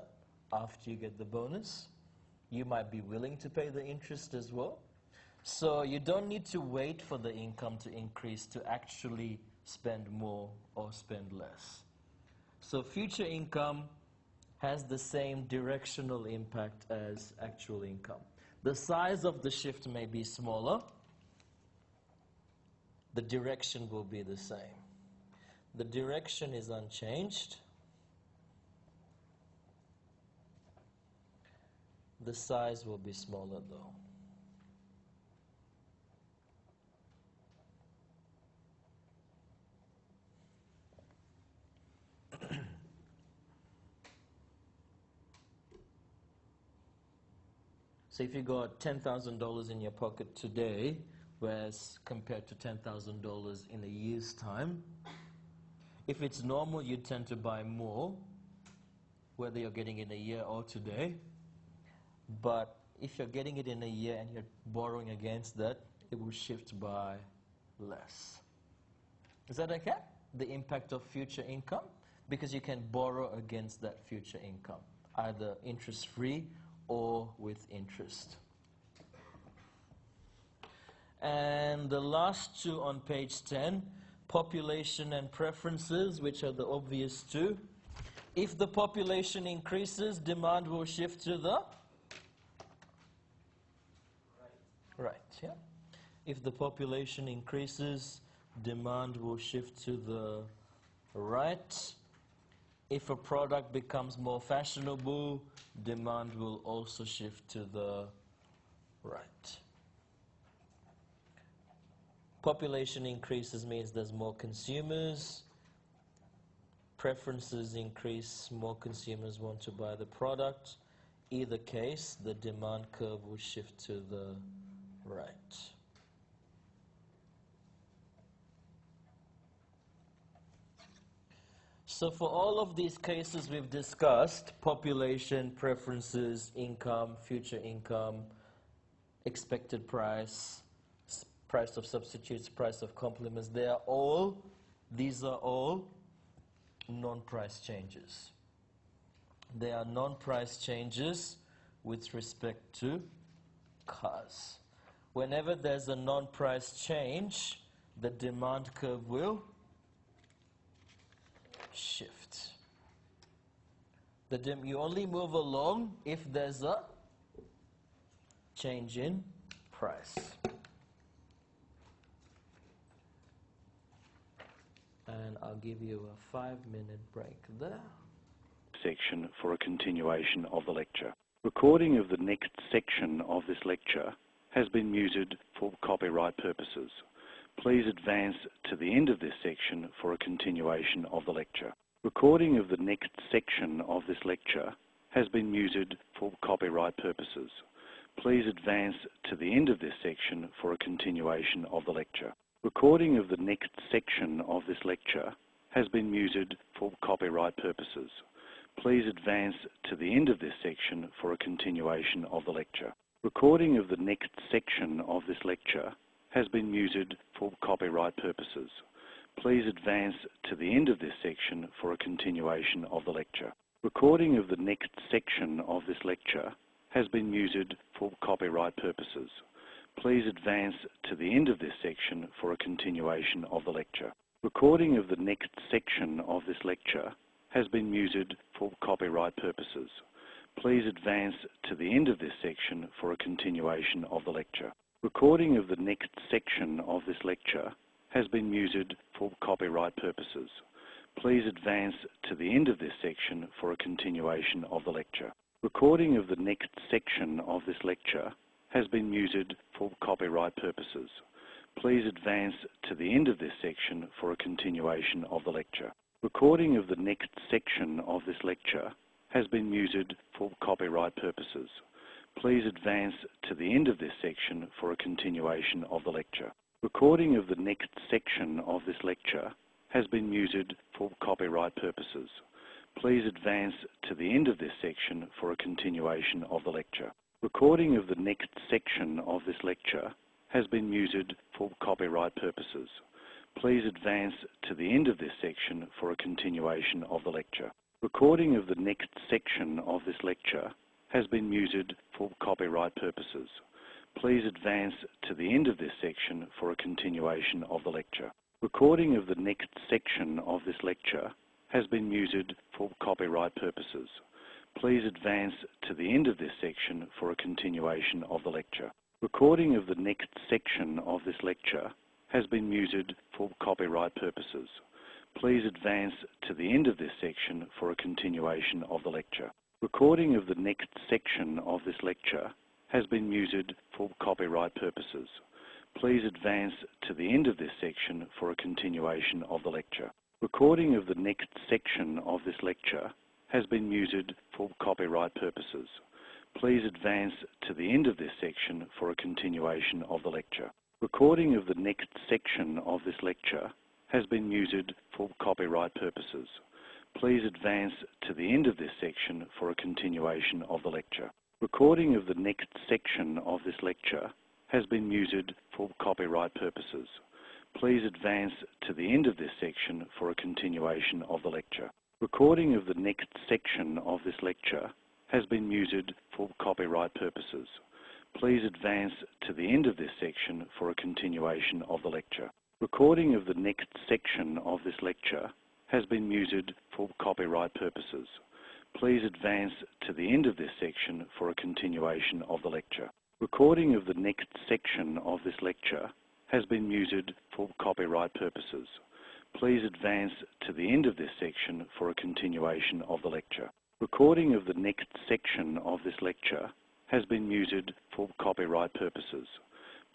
after you get the bonus. You might be willing to pay the interest as well. So you don't need to wait for the income to increase to actually spend more or spend less. So future income has the same directional impact as actual income. The size of the shift may be smaller. The direction will be the same. The direction is unchanged. The size will be smaller though. So if you got $10,000 in your pocket today, whereas compared to $10,000 in a year's time, if it's normal, you tend to buy more, whether you're getting it in a year or today. But if you're getting it in a year and you're borrowing against that, it will shift by less. Is that okay? The impact of future income? Because you can borrow against that future income, either interest-free or with interest. And the last two on page 10, population and preferences, which are the obvious two. If the population increases, demand will shift to the right, yeah. If the population increases, demand will shift to the right. If a product becomes more fashionable, demand will also shift to the right. Population increases means there's more consumers. Preferences increase, more consumers want to buy the product. Either case, the demand curve will shift to the right. So for all of these cases we've discussed, population, preferences, income, future income, expected price, price of substitutes, price of complements, these are all non-price changes. They are non-price changes with respect to cars. Whenever there's a non-price change, the demand curve will shift. You only move along if there's a change in price. And I'll give you a 5-minute break there. Section for a continuation of the lecture. Recording of the next section of this lecture has been muted for copyright purposes. Please advance to the end of this section for a continuation of the lecture. Recording of the next section of this lecture has been muted for copyright purposes. Please advance to the end of this section for a continuation of the lecture. Recording of the next section of this lecture has been muted for copyright purposes. Please advance to the end of this section for a continuation of the lecture. Recording of the next section of this lecture has been muted for copyright purposes. Please advance to the end of this section for a continuation of the lecture. Recording of the next section of this lecture has been muted for copyright purposes. Please advance to the end of this section for a continuation of the lecture. Recording of the next section of this lecture has been muted for copyright purposes. Please advance to the end of this section for a continuation of the lecture. Recording of the next section of this lecture has been muted for copyright purposes. Please advance to the end of this section for a continuation of the lecture. Recording of the next section of this lecture has been muted for copyright purposes. Please advance to the end of this section for a continuation of the lecture. Recording of the next section of this lecture has been muted for copyright purposes. Please advance to the end of this section for a continuation of the lecture. Recording of the next section of this lecture has been muted for copyright purposes. Please advance to the end of this section for a continuation of the lecture. Recording of the next section of this lecture has been muted for copyright purposes. Please advance to the end of this section for a continuation of the lecture. Recording of the next section of this lecture has been muted for copyright purposes. Please advance to the end of this section for a continuation of the lecture. Recording of the next section of this lecture has been muted for copyright purposes. Please advance to the end of this section for a continuation of the lecture. Recording of the next section of this lecture has been muted for copyright purposes. Please advance to the end of this section for a continuation of the lecture. Recording of the next section of this lecture has been muted for copyright purposes. Please advance to the end of this section for a continuation of the lecture. Recording of the next section of this lecture has been muted for copyright purposes. Please advance to the end of this section for a continuation of the lecture. Recording of the next section of this lecture has been muted for copyright purposes. Please advance to the end of this section for a continuation of the lecture. Recording of the next section of this lecture has been muted for copyright purposes. Please advance to the end of this section for a continuation of the lecture. Recording of the next section of this lecture has been muted for copyright purposes. Please advance to the end of this section for a continuation of the lecture. Recording of the next section of this lecture has been muted for copyright purposes. Please advance to the end of this section for a continuation of the lecture. Recording of the next section of this lecture has been muted for copyright purposes. Please advance to the end of this section for a continuation of the lecture. Recording of the next section of this lecture has been muted for copyright purposes.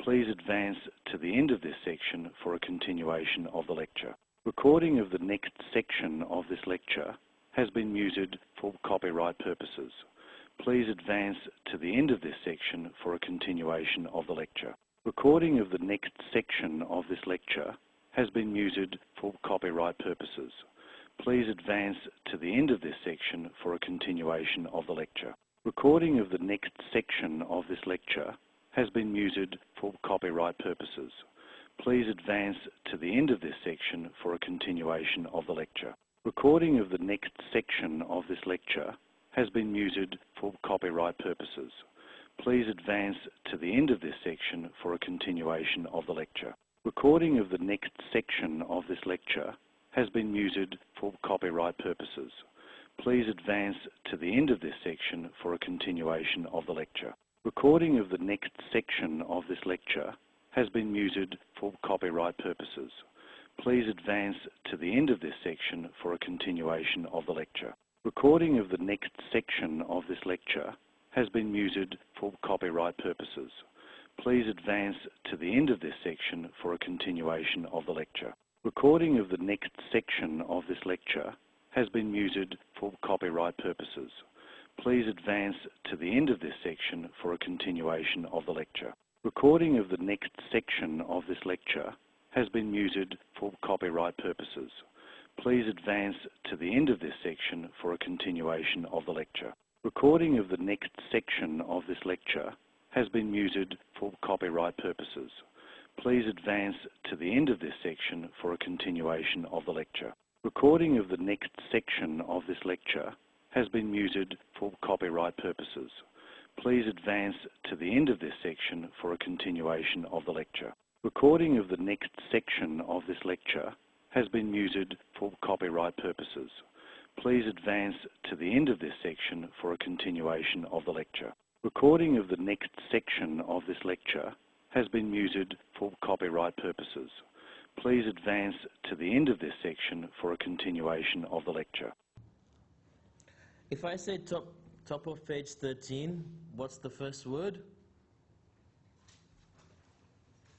Please advance to the end of this section for a continuation of the lecture. Recording of the next section of this lecture has been muted for copyright purposes. Please advance to the end of this section for a continuation of the lecture. Recording of the next section of this lecture has been muted for copyright purposes. Please advance to the end of this section for a continuation of the lecture. Recording of the next section of this lecture has been muted for copyright purposes. Please advance to the end of this section for a continuation of the lecture. Recording of the next section of this lecture has been muted for copyright purposes. Please advance to the end of this section for a continuation of the lecture. Recording of the next section of this lecture has been muted for copyright purposes. Please advance to the end of this section for a continuation of the lecture. Recording of the next section of this lecture has been muted for copyright purposes. Please advance to the end of this section for a continuation of the lecture. Recording of the next section of this lecture has been muted for copyright purposes. Please advance to the end of this section for a continuation of the lecture. Recording of the next section of this lecture has been muted for copyright purposes. Please advance to the end of this section for a continuation of the lecture. Recording of the next section of this lecture has been muted for copyright purposes. Please advance to the end of this section for a continuation of the lecture. Recording of the next section of this lecture has been muted for copyright purposes. Please advance to the end of this section for a continuation of the lecture. Recording of the next section of this lecture has been muted for copyright purposes. Please advance to the end of this section for a continuation of the lecture. Recording of the next section of this lecture has been muted for copyright purposes. Please advance to the end of this section for a continuation of the lecture. Recording of the next section of this lecture has been muted for copyright purposes. Please advance to the end of this section for a continuation of the lecture. If I say top of page 13, what's the first word?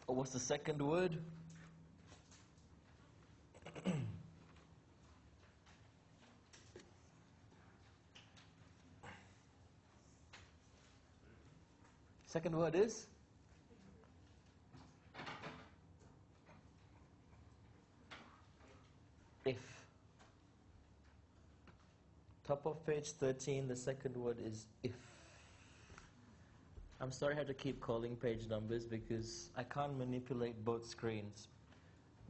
Or what's the second word? Second word is? If. Top of page 13, the second word is if. I'm sorry I have to keep calling page numbers because I can't manipulate both screens.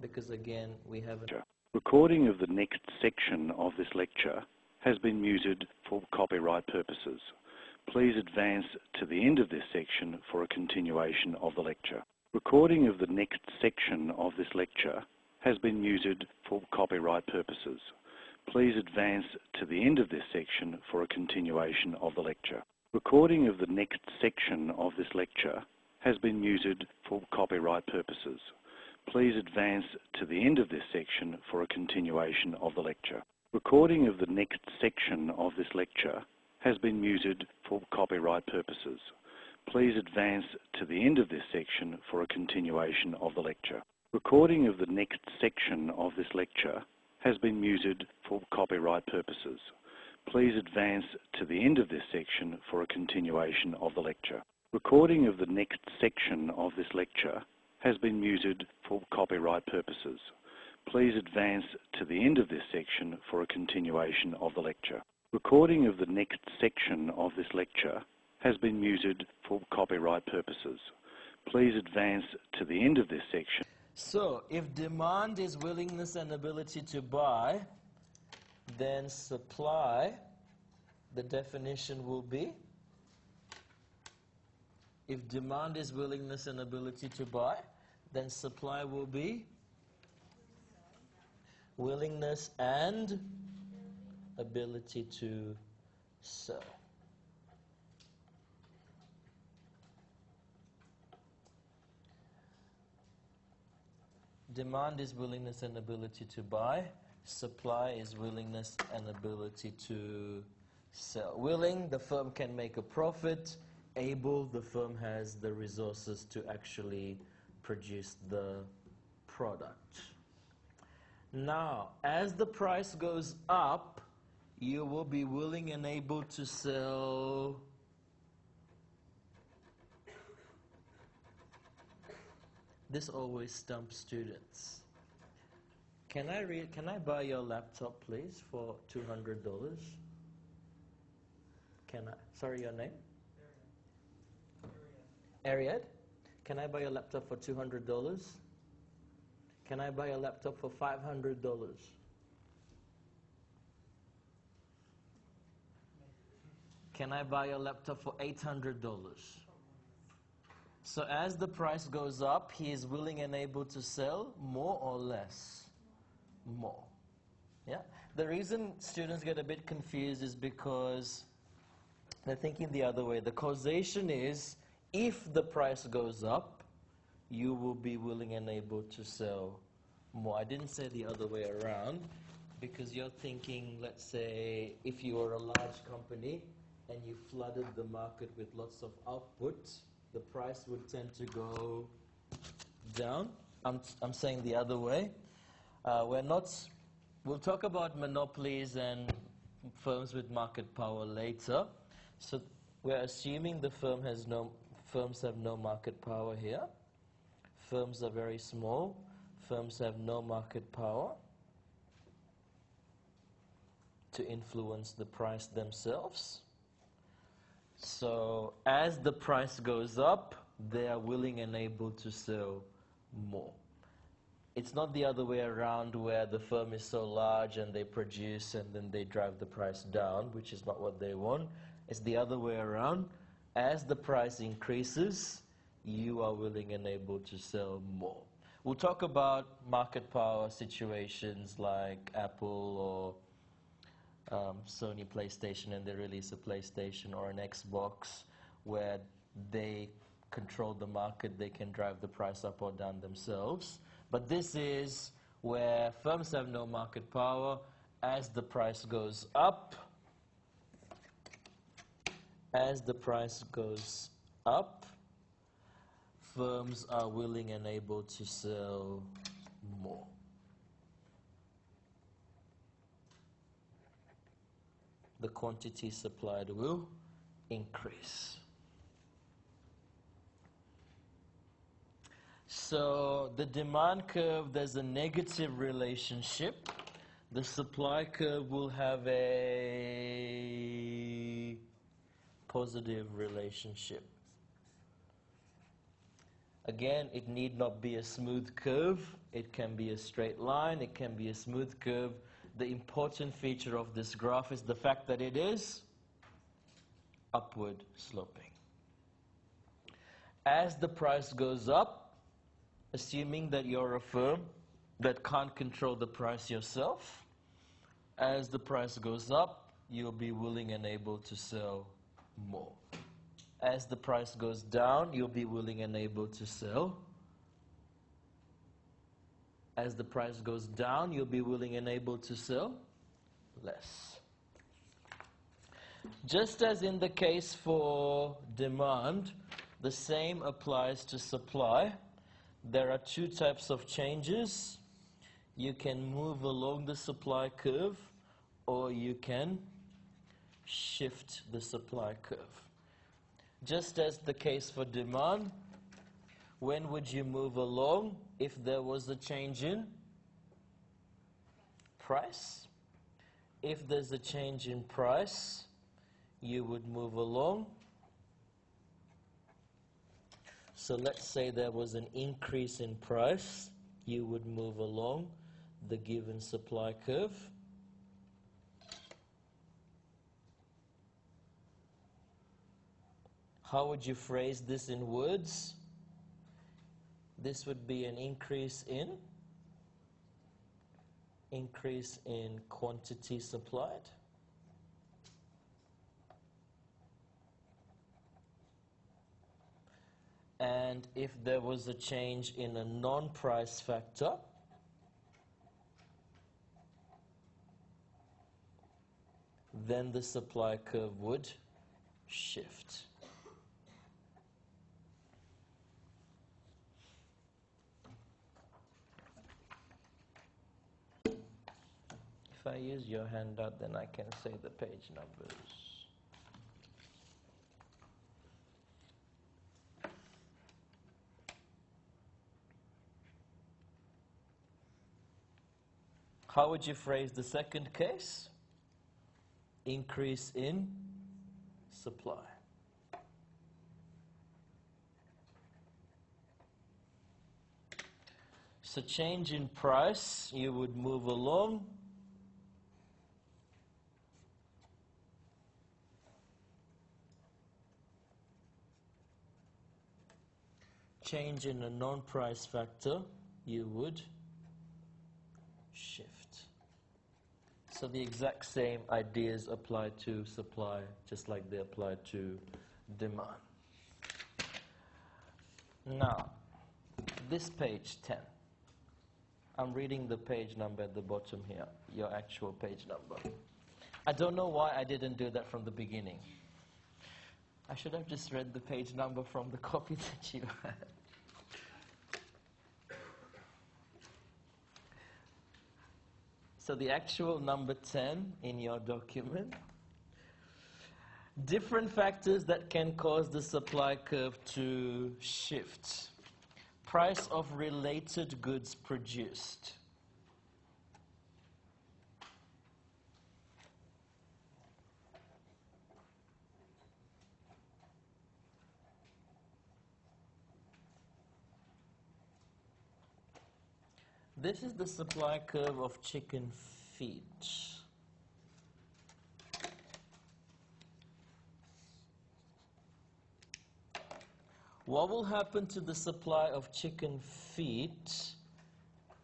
Because again, we haven't... Recording of the next section of this lecture has been muted for copyright purposes. Please advance to the end of this section for a continuation of the lecture. Recording of the next section of this lecture has been muted for copyright purposes. Please advance to the end of this section for a continuation of the lecture. Recording of the next section of this lecture has been muted for copyright purposes. Please advance to the end of this section for a continuation of the lecture. Recording of the next section of this lecture has been muted for copyright purposes. Please advance to the end of this section for a continuation of the lecture. Recording of the next section of this lecture has been muted for copyright purposes. Please advance to the end of this section for a continuation of the lecture. Recording of the next section of this lecture has been muted for copyright purposes. Please advance to the end of this section for a continuation of the lecture. Recording of the next section of this lecture has been muted for copyright purposes. Please advance to the end of this section. So, if demand is willingness and ability to buy, then supply, the definition will be, if demand is willingness and ability to buy, then supply will be willingness and ability to sell. Demand is willingness and ability to buy. Supply is willingness and ability to sell. Willing, the firm can make a profit. Able, the firm has the resources to actually produce the product. Now, as the price goes up, you will be willing and able to sell This always stumps students. Can I buy your laptop, please, for $200? Sorry, your name? Ariad. Can I buy your laptop for $200? Can I buy a laptop for $500? Can I buy a laptop for $800? So as the price goes up, he is willing and able to sell more or less? More. Yeah? The reason students get a bit confused is because they're thinking the other way. The causation is, if the price goes up, you will be willing and able to sell more. I didn't say the other way around, because you're thinking, let's say, if you were a large company and you flooded the market with lots of output, the price would tend to go down. I'm saying the other way. We'll talk about monopolies and firms with market power later. So we're assuming the firms have no market power here. Firms are very small. Firms have no market power to influence the price themselves. So as the price goes up, they are willing and able to sell more. It's not the other way around where the firm is so large and they produce and then they drive the price down, which is not what they want. It's the other way around. As the price increases, you are willing and able to sell more. We'll talk about market power situations like Apple or Sony PlayStation, and they release a PlayStation or an Xbox where they control the market, they can drive the price up or down themselves. But this is where firms have no market power. As the price goes up, firms are willing and able to sell more. The quantity supplied will increase. So the demand curve, there's a negative relationship. The supply curve will have a positive relationship. Again, it need not be a smooth curve. It can be a straight line. It can be a smooth curve. The important feature of this graph is the fact that it is upward sloping. As the price goes up, assuming that you're a firm that can't control the price yourself, as the price goes up, you'll be willing and able to sell more. As the price goes down, you'll be willing and able to sell. As the price goes down, you'll be willing and able to sell less. Just as in the case for demand, the same applies to supply. There are two types of changes. You can move along the supply curve, or you can shift the supply curve. Just as the case for demand, when would you move along if there was a change in price? If there's a change in price, you would move along. So let's say there was an increase in price, you would move along the given supply curve. How would you phrase this in words? This would be an increase in quantity supplied. And if there was a change in a non-price factor, then the supply curve would shift. If I use your handout, then I can say the page numbers. How would you phrase the second case? Increase in supply. So change in price, you would move along. Change in a non-price factor, you would shift. So the exact same ideas apply to supply, just like they apply to demand. Now, this page 10. I'm reading the page number at the bottom here, your actual page number. I don't know why I didn't do that from the beginning. I should have just read the page number from the copy that you had. So the actual number 10 in your document. Different factors that can cause the supply curve to shift. price of related goods produced. This is the supply curve of chicken feet. What will happen to the supply of chicken feet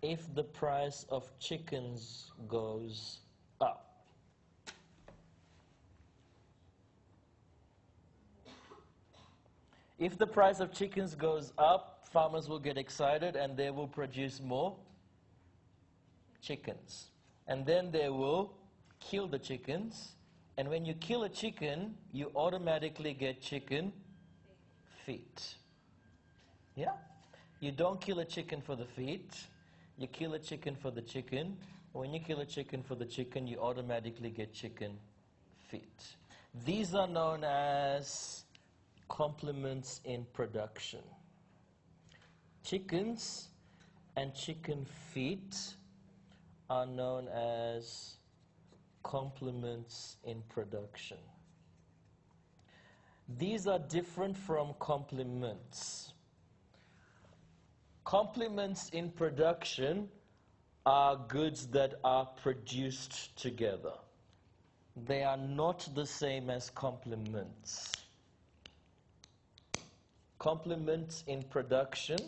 if the price of chickens goes up? If the price of chickens goes up, farmers will get excited and they will produce more chickens. And then they will kill the chickens. And when you kill a chicken, you automatically get chicken feet. Yeah? You don't kill a chicken for the feet. You kill a chicken for the chicken. When you kill a chicken for the chicken, you automatically get chicken feet. These are known as complements in production. Chickens and chicken feet are known as complements in production. These are different from complements. Complements in production are goods that are produced together. They are not the same as complements. Complements in production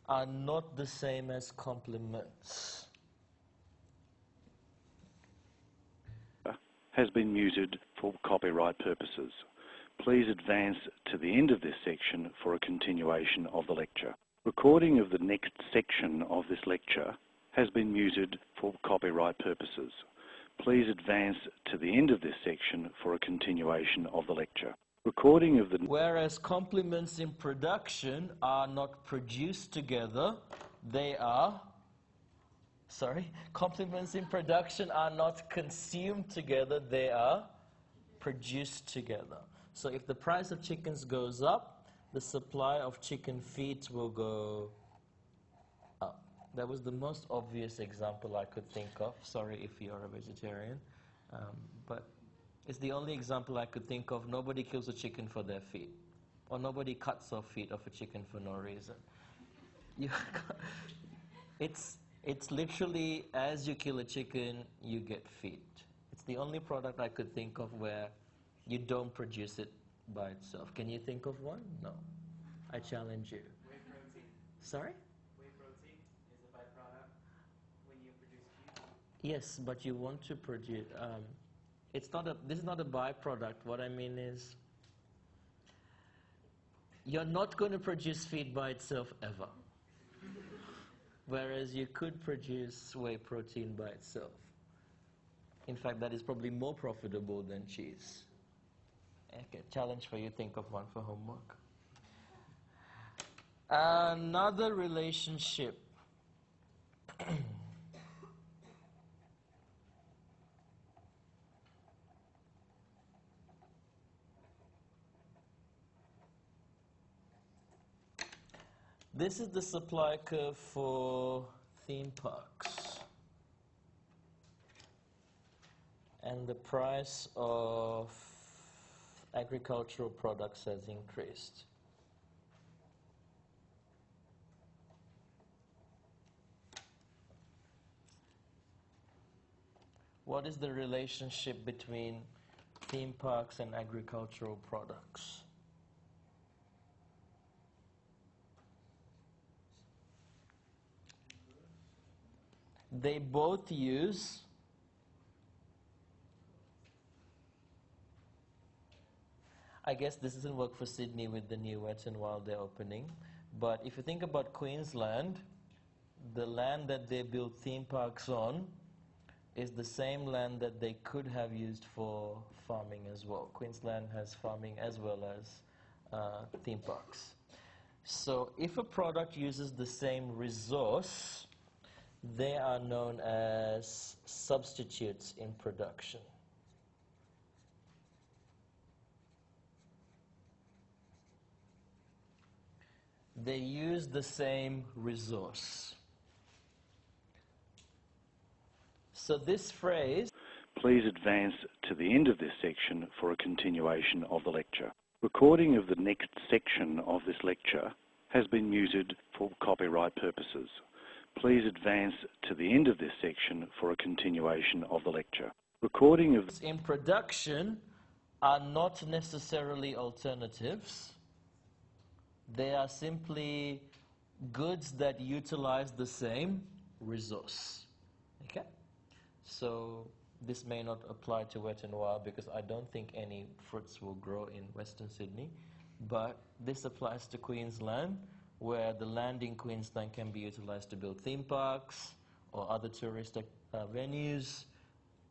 are not the same as complements. Has been muted for copyright purposes. Please advance to the end of this section for a continuation of the lecture. Recording of the next section of this lecture has been muted for copyright purposes. Please advance to the end of this section for a continuation of the lecture. Recording of the... Whereas complements in production are not produced together, they are... complements in production are not consumed together, they are produced together. So if the price of chickens goes up, the supply of chicken feet will go up. That was the most obvious example I could think of. Sorry if you're a vegetarian, but it's the only example I could think of. Nobody kills a chicken for their feet, or nobody cuts off feet of a chicken for no reason. It's literally, as you kill a chicken, you get feet. It's the only product I could think of where you don't produce it by itself. Can you think of one? No. I challenge you. Whey protein. Sorry? Whey protein is a byproduct when you produce cheese. Yes, but you want to produce... this is not a byproduct. What I mean is, you're not going to produce feed by itself ever. Whereas you could produce whey protein by itself. In fact, that is probably more profitable than cheese. Okay, challenge for you, think of one for homework. Another relationship. This is the supply curve for theme parks. And the price of agricultural products has increased. What is the relationship between theme parks and agricultural products? They both use I guess this doesn't work for Sydney with the new Wet n Wild they're opening, but if you think about Queensland, the land that they build theme parks on is the same land that they could have used for farming as well. Queensland has farming as well as theme parks. So if a product uses the same resource, they are known as substitutes in production. they use the same resource. So this phrase, please advance to the end of this section for a continuation of the lecture. Recording of the next section of this lecture has been muted for copyright purposes. Please advance to the end of this section for a continuation of the lecture. Recording of in production are not necessarily alternatives. They are simply goods that utilize the same resource. Okay? So this may not apply to Wet n Wild because I don't think any fruits will grow in Western Sydney, but this applies to Queensland, where the land in Queensland can be utilized to build theme parks or other touristic venues,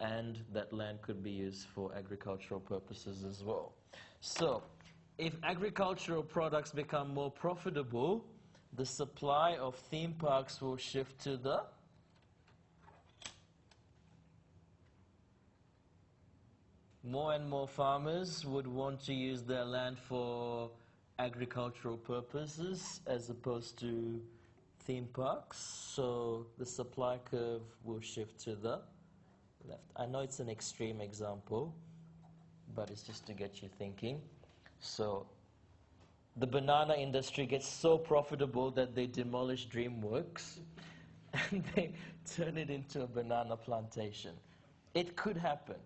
and that land could be used for agricultural purposes as well. So, if agricultural products become more profitable, the supply of theme parks will shift to the more and more farmers would want to use their land for agricultural purposes as opposed to theme parks. So the supply curve will shift to the left. I know it's an extreme example, but it's just to get you thinking. So the banana industry gets so profitable that they demolish DreamWorks and they turn it into a banana plantation. It could happen.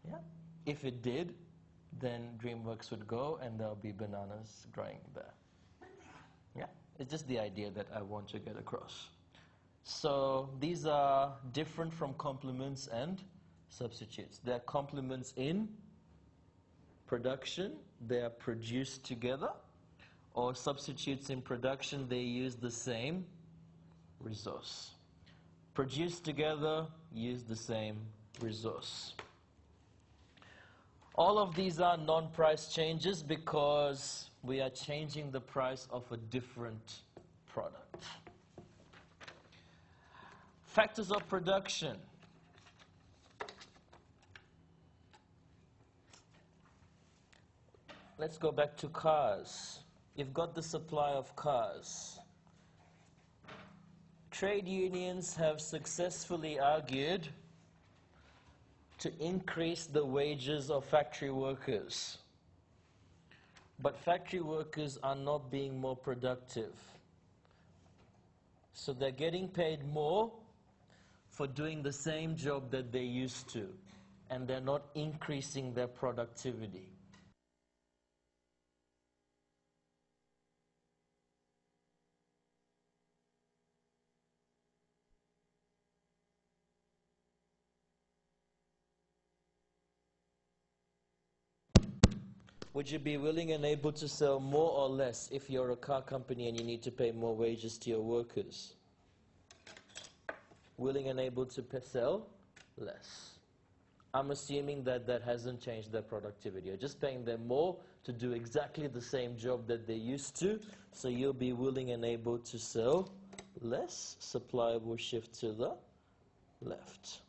Yeah. If it did, then DreamWorks would go and there'll be bananas growing there. Yeah. It's just the idea that I want to get across. So these are different from complements and substitutes. They're complements in production, they are produced together, or substitutes in production, they use the same resource. Produced together, use the same resource. All of these are non-price changes because we are changing the price of a different product. Factors of production. Let's go back to cars. You've got the supply of cars. Trade unions have successfully argued to increase the wages of factory workers. But factory workers are not being more productive. So they're getting paid more for doing the same job that they used to, and they're not increasing their productivity. Would you be willing and able to sell more or less if you're a car company and you need to pay more wages to your workers? Willing and able to sell less. I'm assuming that that hasn't changed their productivity. You're just paying them more to do exactly the same job that they used to, so you'll be willing and able to sell less. Supply will shift to the left.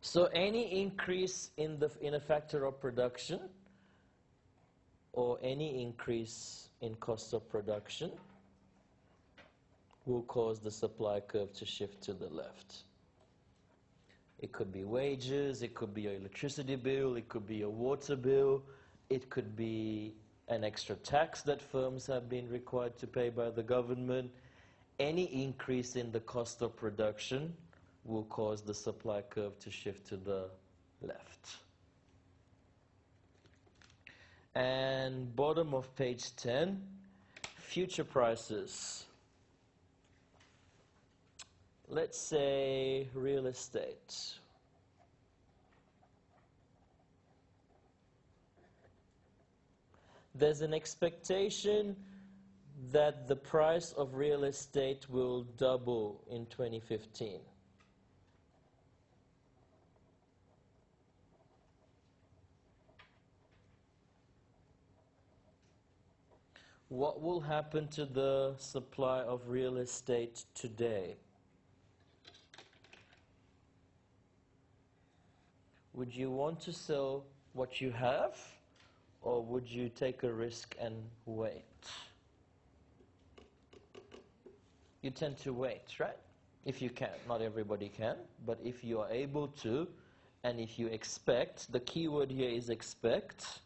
So any increase in a factor of production or any increase in cost of production will cause the supply curve to shift to the left. It could be wages, it could be your electricity bill, it could be your water bill, it could be an extra tax that firms have been required to pay by the government. Any increase in the cost of production will cause the supply curve to shift to the left. And bottom of page 10, future prices. Let's say real estate. There's an expectation that the price of real estate will double in 2015. What will happen to the supply of real estate today? Would you want to sell what you have, or would you take a risk and wait? You tend to wait, right? If you can. Not everybody can, but if you are able to, and if you expect, the key word here is expect.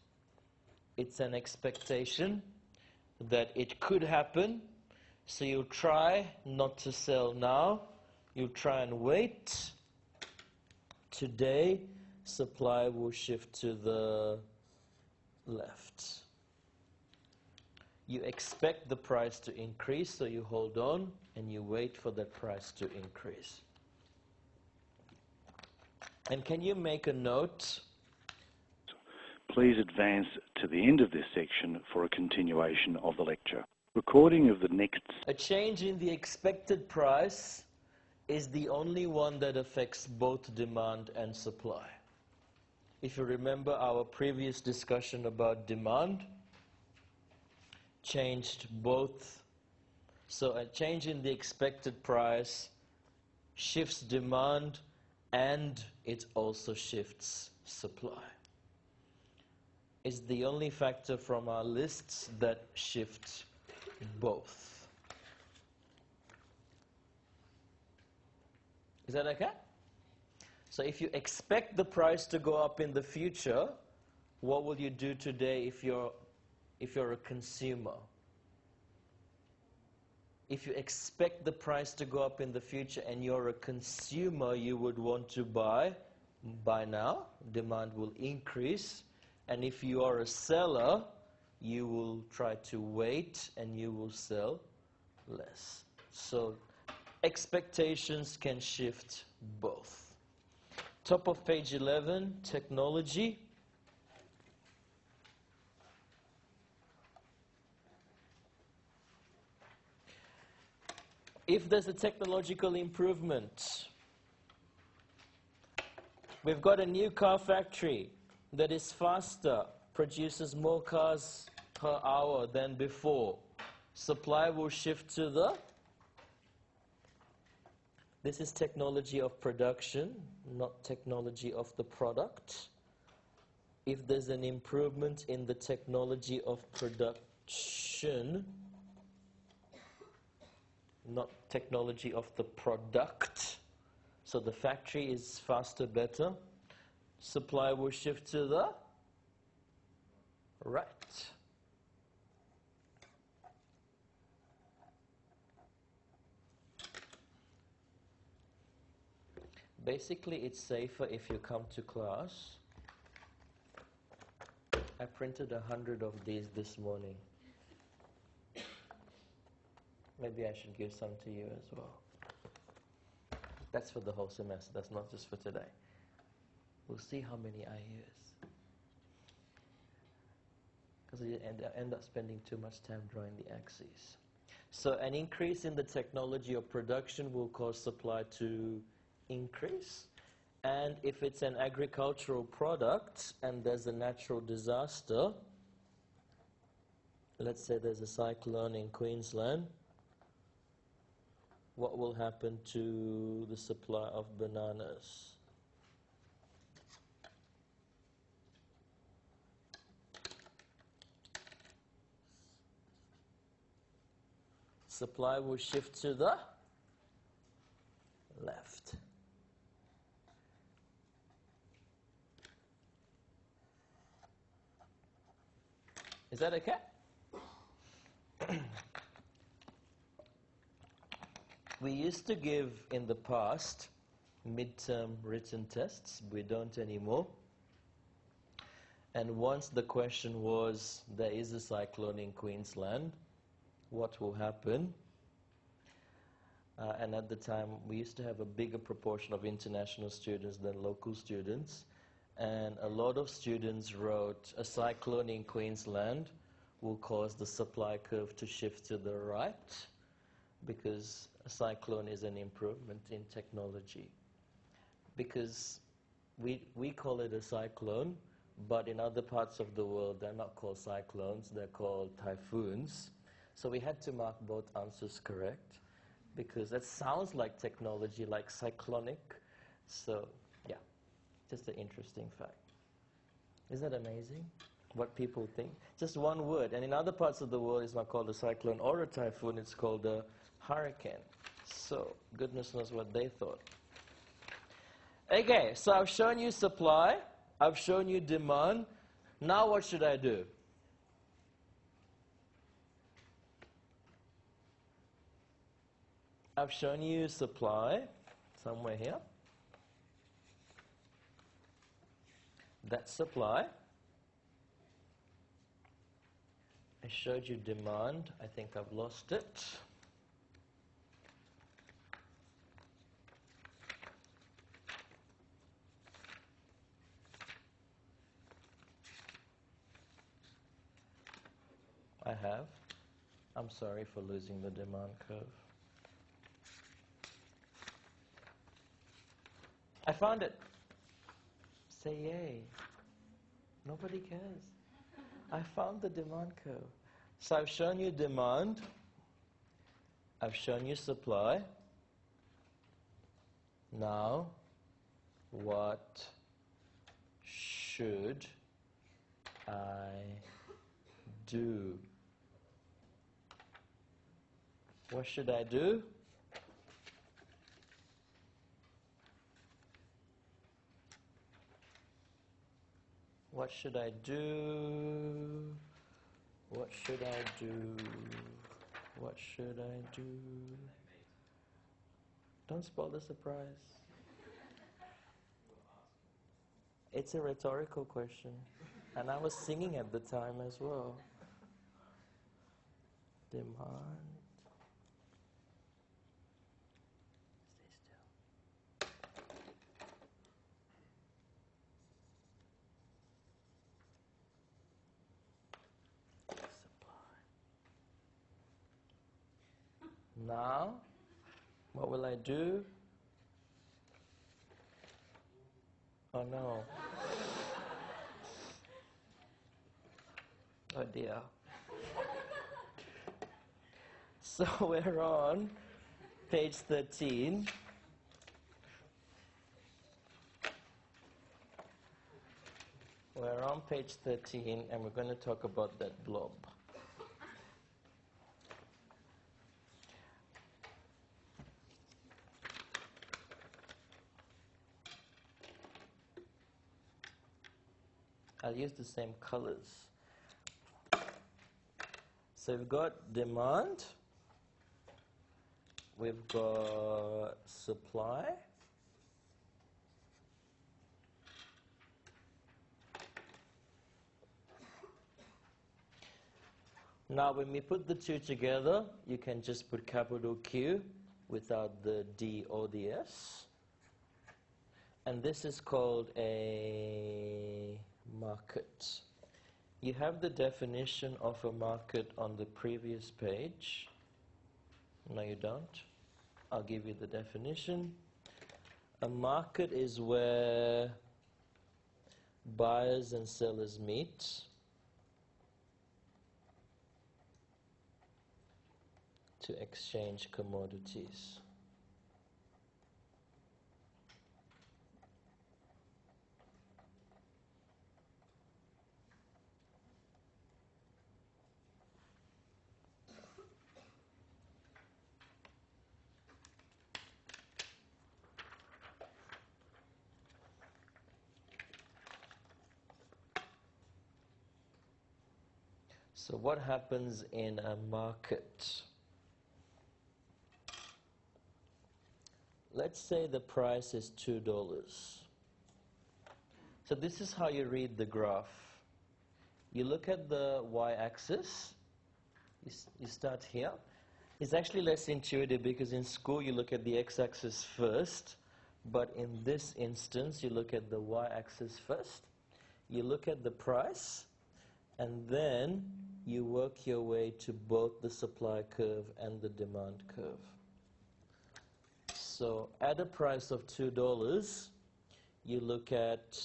It's an expectation that it could happen, so you'll try not to sell now. You'll try and wait. Today, supply will shift to the left. You expect the price to increase, so you hold on and you wait for that price to increase. And can you make a note? Please advance to the end of this section for a continuation of the lecture. Recording of the next... A change in the expected price is the only one that affects both demand and supply. If you remember our previous discussion about demand, changed both. So a change in the expected price shifts demand and it also shifts supply. It's the only factor from our lists that shifts both. Is that okay? So if you expect the price to go up in the future, what will you do today if you're a consumer? If you expect the price to go up in the future and you're a consumer, you would want to buy now. Demand will increase. And if you are a seller, you will try to wait and you will sell less. So expectations can shift both. Top of page 11, technology. If there's a technological improvement, we've got a new car factory that is faster, produces more cars per hour than before. Supply will shift to the... This is technology of production, not technology of the product. If there's an improvement in the technology of production, not technology of the product, so the factory is faster, better, supply will shift to the right. Basically, it's safer if you come to class. I printed 100 of these this morning. Maybe I should give some to you as well. That's for the whole semester, that's not just for today. We'll see how many I use. Because I end up spending too much time drawing the axes. So an increase in the technology of production will cause supply to increase. And if it's an agricultural product and there's a natural disaster, let's say there's a cyclone in Queensland, what will happen to the supply of bananas? Supply will shift to the left. Is that okay? We used to give in the past midterm written tests. We don't anymore. And once the question was, there is a cyclone in Queensland, what will happen? And at the time, we used to have a bigger proportion of international students than local students. And a lot of students wrote, a cyclone in Queensland will cause the supply curve to shift to the right, because a cyclone is an improvement in technology. Because we call it a cyclone, but in other parts of the world, they're not called cyclones, they're called typhoons. So we had to mark both answers correct, because that sounds like technology, like cyclonic. So, yeah, just an interesting fact. Isn't that amazing? What people think. Just one word. And in other parts of the world, it's not called a cyclone or a typhoon, it's called a hurricane. So, goodness knows what they thought. Okay, so I've shown you supply, I've shown you demand. Now what should I do? I've shown you supply, somewhere here. That's supply. I showed you demand. I think I've lost it. I have. I'm sorry for losing the demand curve. I found it. Say yay. Nobody cares. I found the demand curve. So I've shown you demand. I've shown you supply. Now, what should I do? What should I do? What should I do? What should I do? What should I do? Don't spoil the surprise. It's a rhetorical question. And I was singing at the time as well. Demand. Stay still. Supply. Now, what will I do? Oh no. Oh dear. So we're on page 13. We're on page 13 and we're going to talk about that blob. I'll use the same colors. So we've got demand, we've got supply, now when we put the two together, you can just put capital Q without the D or the S. And this is called a market. You have the definition of a market on the previous page. No, you don't. I'll give you the definition. A market is where buyers and sellers meet to exchange commodities. So what happens in a market? Let's say the price is $2. So this is how you read the graph. You look at the y-axis. You start here. It's actually less intuitive because in school you look at the x-axis first, but in this instance you look at the y-axis first. You look at the price, and then you work your way to both the supply curve and the demand curve. So at a price of $2, you look at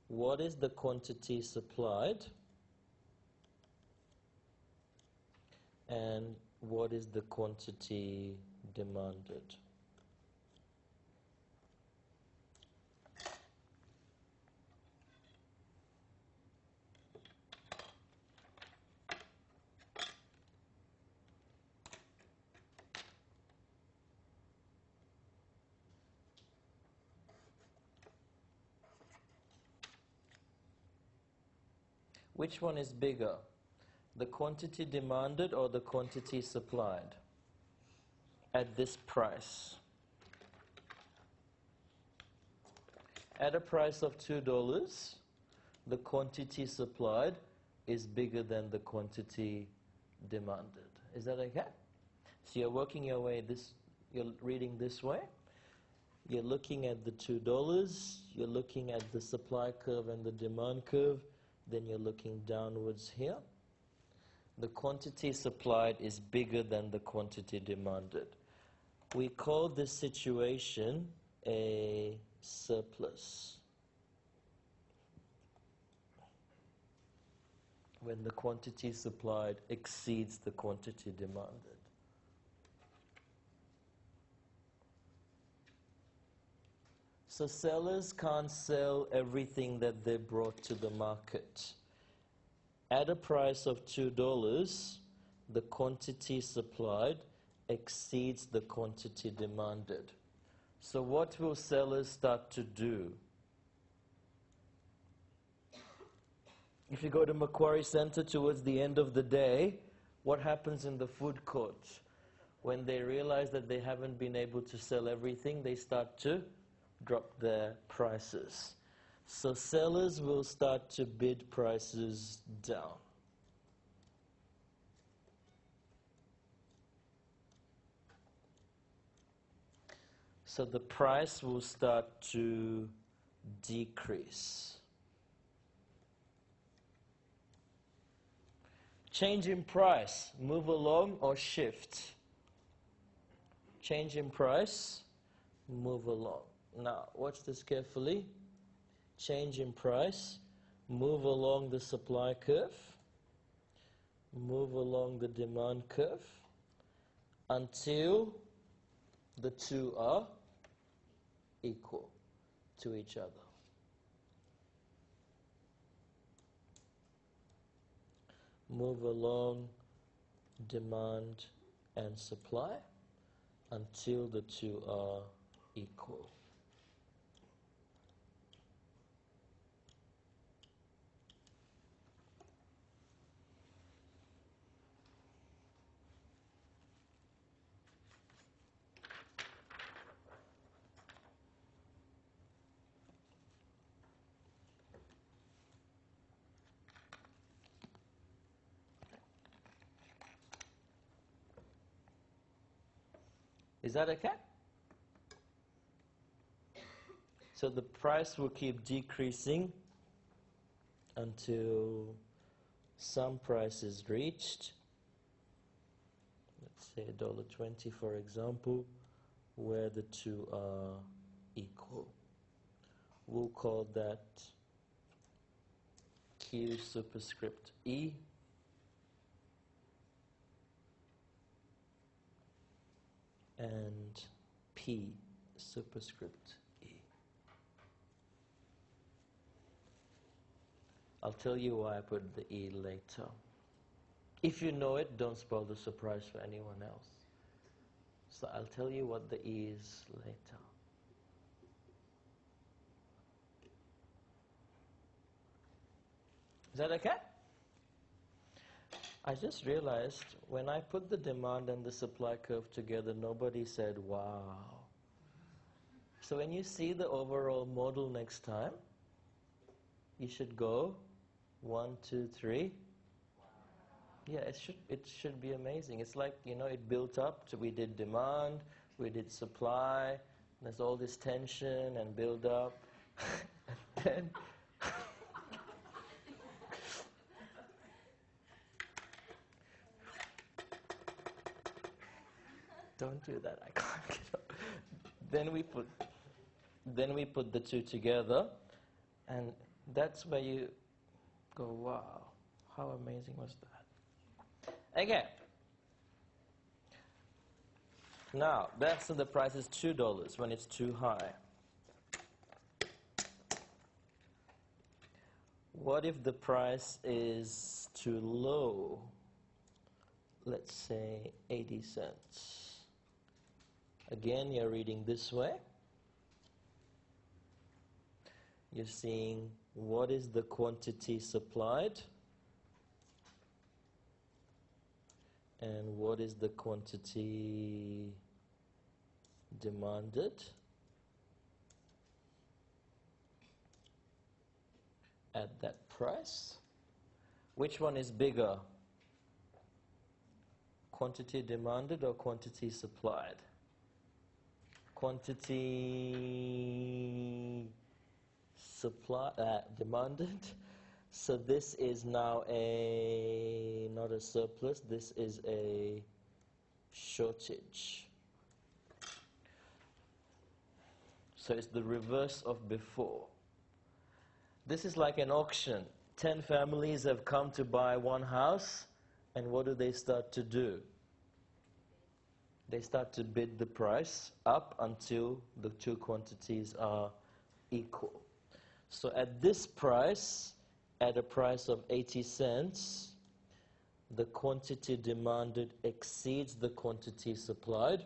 what is the quantity supplied and what is the quantity demanded. Which one is bigger? The quantity demanded or the quantity supplied at this price? At a price of $2, the quantity supplied is bigger than the quantity demanded. Is that okay? So you're working your way you're reading this way. You're looking at the $2, you're looking at the supply curve and the demand curve, then you're looking downwards here. The quantity supplied is bigger than the quantity demanded. We call this situation a surplus. When the quantity supplied exceeds the quantity demanded. So sellers can't sell everything that they brought to the market. At a price of $2, the quantity supplied exceeds the quantity demanded. So what will sellers start to do? If you go to Macquarie Centre towards the end of the day, what happens in the food court? When they realize that they haven't been able to sell everything, they start to drop their prices. So sellers will start to bid prices down. So the price will start to decrease. Change in price, move along or shift. Change in price, move along. Now, watch this carefully. Change in price, move along the supply curve, move along the demand curve until the two are equal to each other. Move along demand and supply until the two are equal. Is that okay? So the price will keep decreasing until some price is reached. Let's say $1.20 for example, where the two are equal. We'll call that Q superscript E. And P superscript E. I'll tell you why I put the E later. If you know it, don't spoil the surprise for anyone else. So I'll tell you what the E is later. Is that okay? I just realized when I put the demand and the supply curve together, nobody said, wow. So when you see the overall model next time, you should go 1, 2, 3. Yeah, it should be amazing. It's like, it built up. So we did demand, we did supply, there's all this tension and build up. And then don't do that, I can't get up. Then we put the two together, and that's where you go, wow, how amazing was that? Okay. Now, that's when the price is $2 when it's too high. What if the price is too low? Let's say 80 cents. Again, you're reading this way. You're seeing what is the quantity supplied And what is the quantity demanded at that price? Which one is bigger? Quantity demanded or quantity supplied? Quantity demanded. So this is now not a surplus, this is a shortage. So it's the reverse of before. This is like an auction. 10 families have come to buy one house, and what do they start to do? They start to bid the price up until the two quantities are equal. So at this price, at a price of 80 cents, the quantity demanded exceeds the quantity supplied.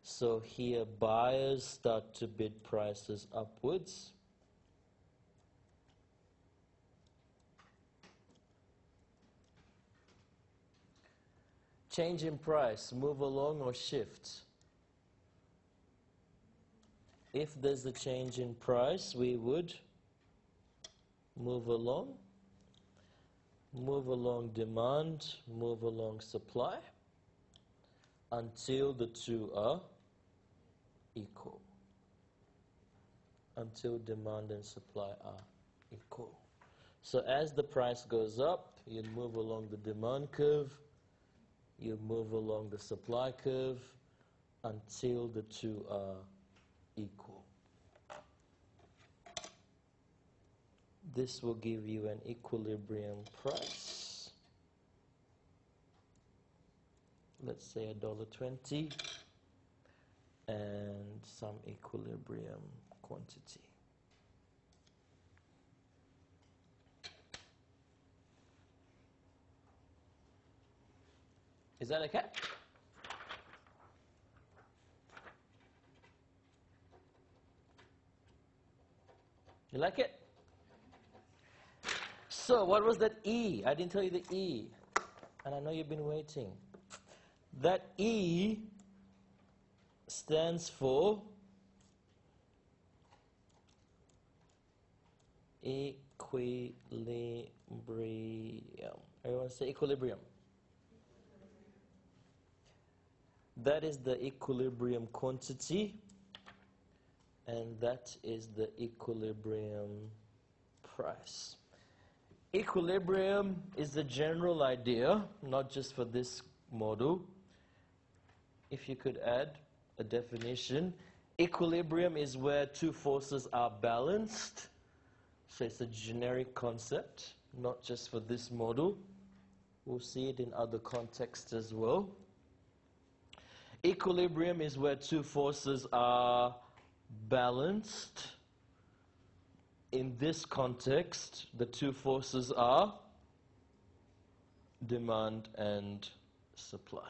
So here buyers start to bid prices upwards. Change in price, move along or shift? If there's a change in price, we would move along demand, move along supply, until the two are equal. Until demand and supply are equal. So as the price goes up, you move along the demand curve, you move along the supply curve, until the two are equal. This will give you an equilibrium price. Let's say $1.20 and some equilibrium quantity. Is that okay? You like it? So what was that E? I didn't tell you the E. And I know you've been waiting. That E stands for equilibrium. Everyone say equilibrium. That is the equilibrium quantity, and that is the equilibrium price. Equilibrium is a general idea, not just for this model. If you could add a definition, equilibrium is where two forces are balanced. So it's a generic concept, not just for this model. We'll see it in other contexts as well. Equilibrium is where two forces are balanced. In this context, the two forces are demand and supply.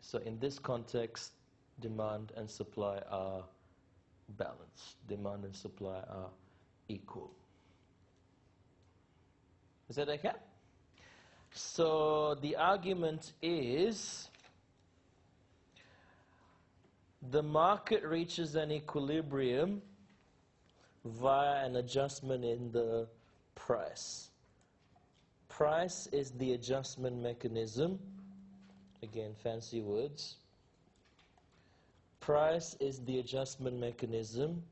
So in this context, demand and supply are balanced. Demand and supply are equal. Is that okay? So the argument is the market reaches an equilibrium via an adjustment in the price. Price is the adjustment mechanism. Again, fancy words. Price is the adjustment mechanism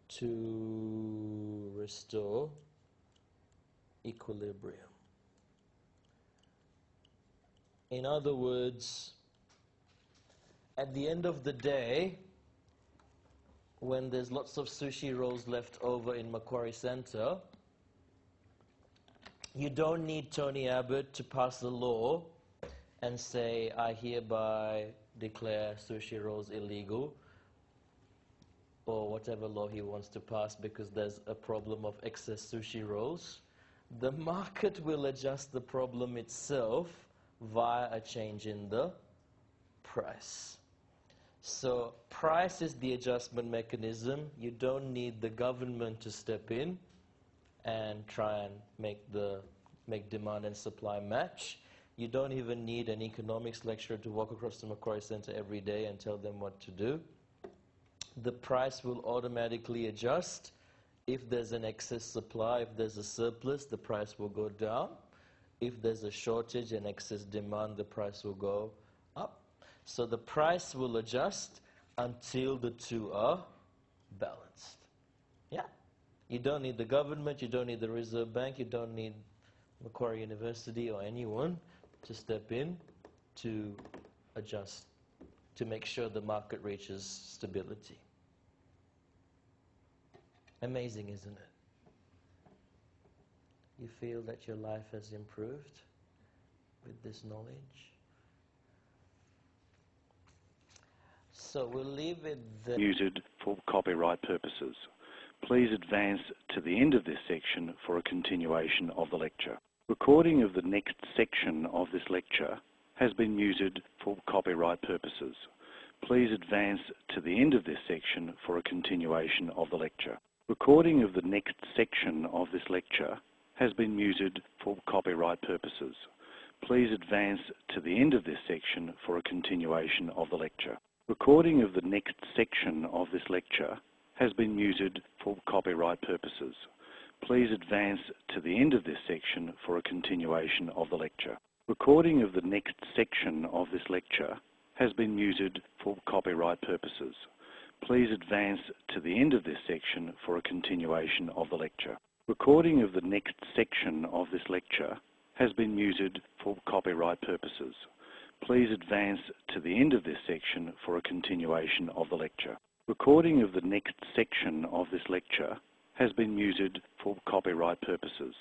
to restore equilibrium. In other words, at the end of the day, when there's lots of sushi rolls left over in Macquarie Centre, you don't need Tony Abbott to pass a law and say, I hereby declare sushi rolls illegal, or whatever law he wants to pass because there's a problem of excess sushi rolls. The market will adjust the problem itself via a change in the price. So price is the adjustment mechanism. You don't need the government to step in. and try and make demand and supply match. You don't even need an economics lecturer to walk across the Macquarie Centre every day and tell them what to do. The price will automatically adjust. If there's an excess supply, if there's a surplus, the price will go down. If there's a shortage and excess demand, the price will go up. So the price will adjust until the two are balanced. Yeah. You don't need the government, you don't need the Reserve Bank, you don't need Macquarie University or anyone to step in to adjust, to make sure the market reaches stability. Amazing, isn't it? You feel that your life has improved with this knowledge? So we'll leave it there. Muted for copyright purposes. Please advance to the end of this section for a continuation of the lecture. Recording of the next section of this lecture has been muted for copyright purposes. Please advance to the end of this section for a continuation of the lecture. Recording of the next section of this lecture has been muted for copyright purposes. Please advance to the end of this section for a continuation of the lecture. Recording of the next section of this lecture has been muted for copyright purposes. Please advance to the end of this section for a continuation of the lecture. Recording of the next section of this lecture has been muted for copyright purposes. Please advance to the end of this section for a continuation of the lecture. Recording of the next section of this lecture has been muted for copyright purposes. Please advance to the end of this section for a continuation of the lecture. Recording of the next section of this lecture has been muted for copyright purposes.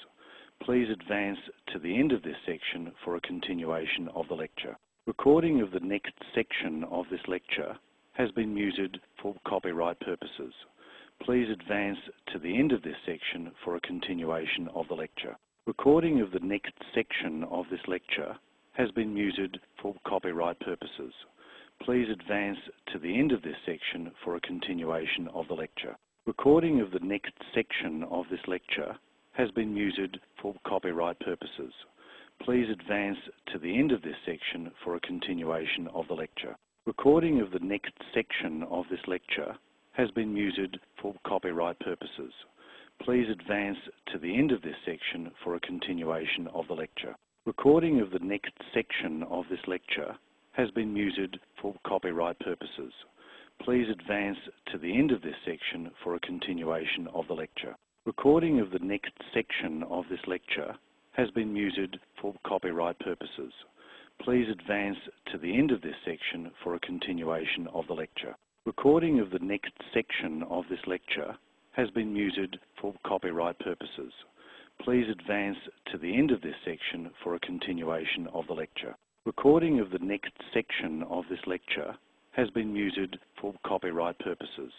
Please advance to the end of this section for a continuation of the lecture. Recording of the next section of this lecture has been muted for copyright purposes. Please advance to the end of this section for a continuation of the lecture. Recording of the next section of this lecture has been muted for copyright purposes. Please advance to the end of this section for a continuation of the lecture. Recording of the next section of this lecture has been muted for copyright purposes. Please advance to the end of this section for a continuation of the lecture. Recording of the next section of this lecture has been muted for copyright purposes. Please advance to the end of this section for a continuation of the lecture. Recording of the next section of this lecture has been muted for copyright purposes. Please advance to the end of this section for a continuation of the lecture. Recording of the next section of this lecture has been muted for copyright purposes. Please advance to the end of this section for a continuation of the lecture. Recording of the next section of this lecture has been muted for copyright purposes. Please advance to the end of this section for a continuation of the lecture. Recording of the next section of this lecture has been muted for copyright purposes.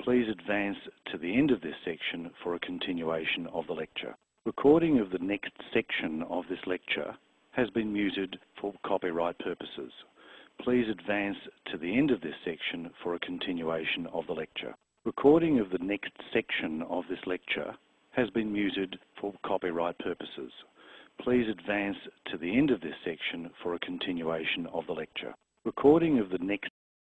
Please advance to the end of this section for a continuation of the lecture. Recording of the next section of this lecture has been muted for copyright purposes. Please advance to the end of this section for a continuation of the lecture. Recording of the next section of this lecture has been muted for copyright purposes. Please advance to the end of this section for a continuation of the lecture. Recording of the next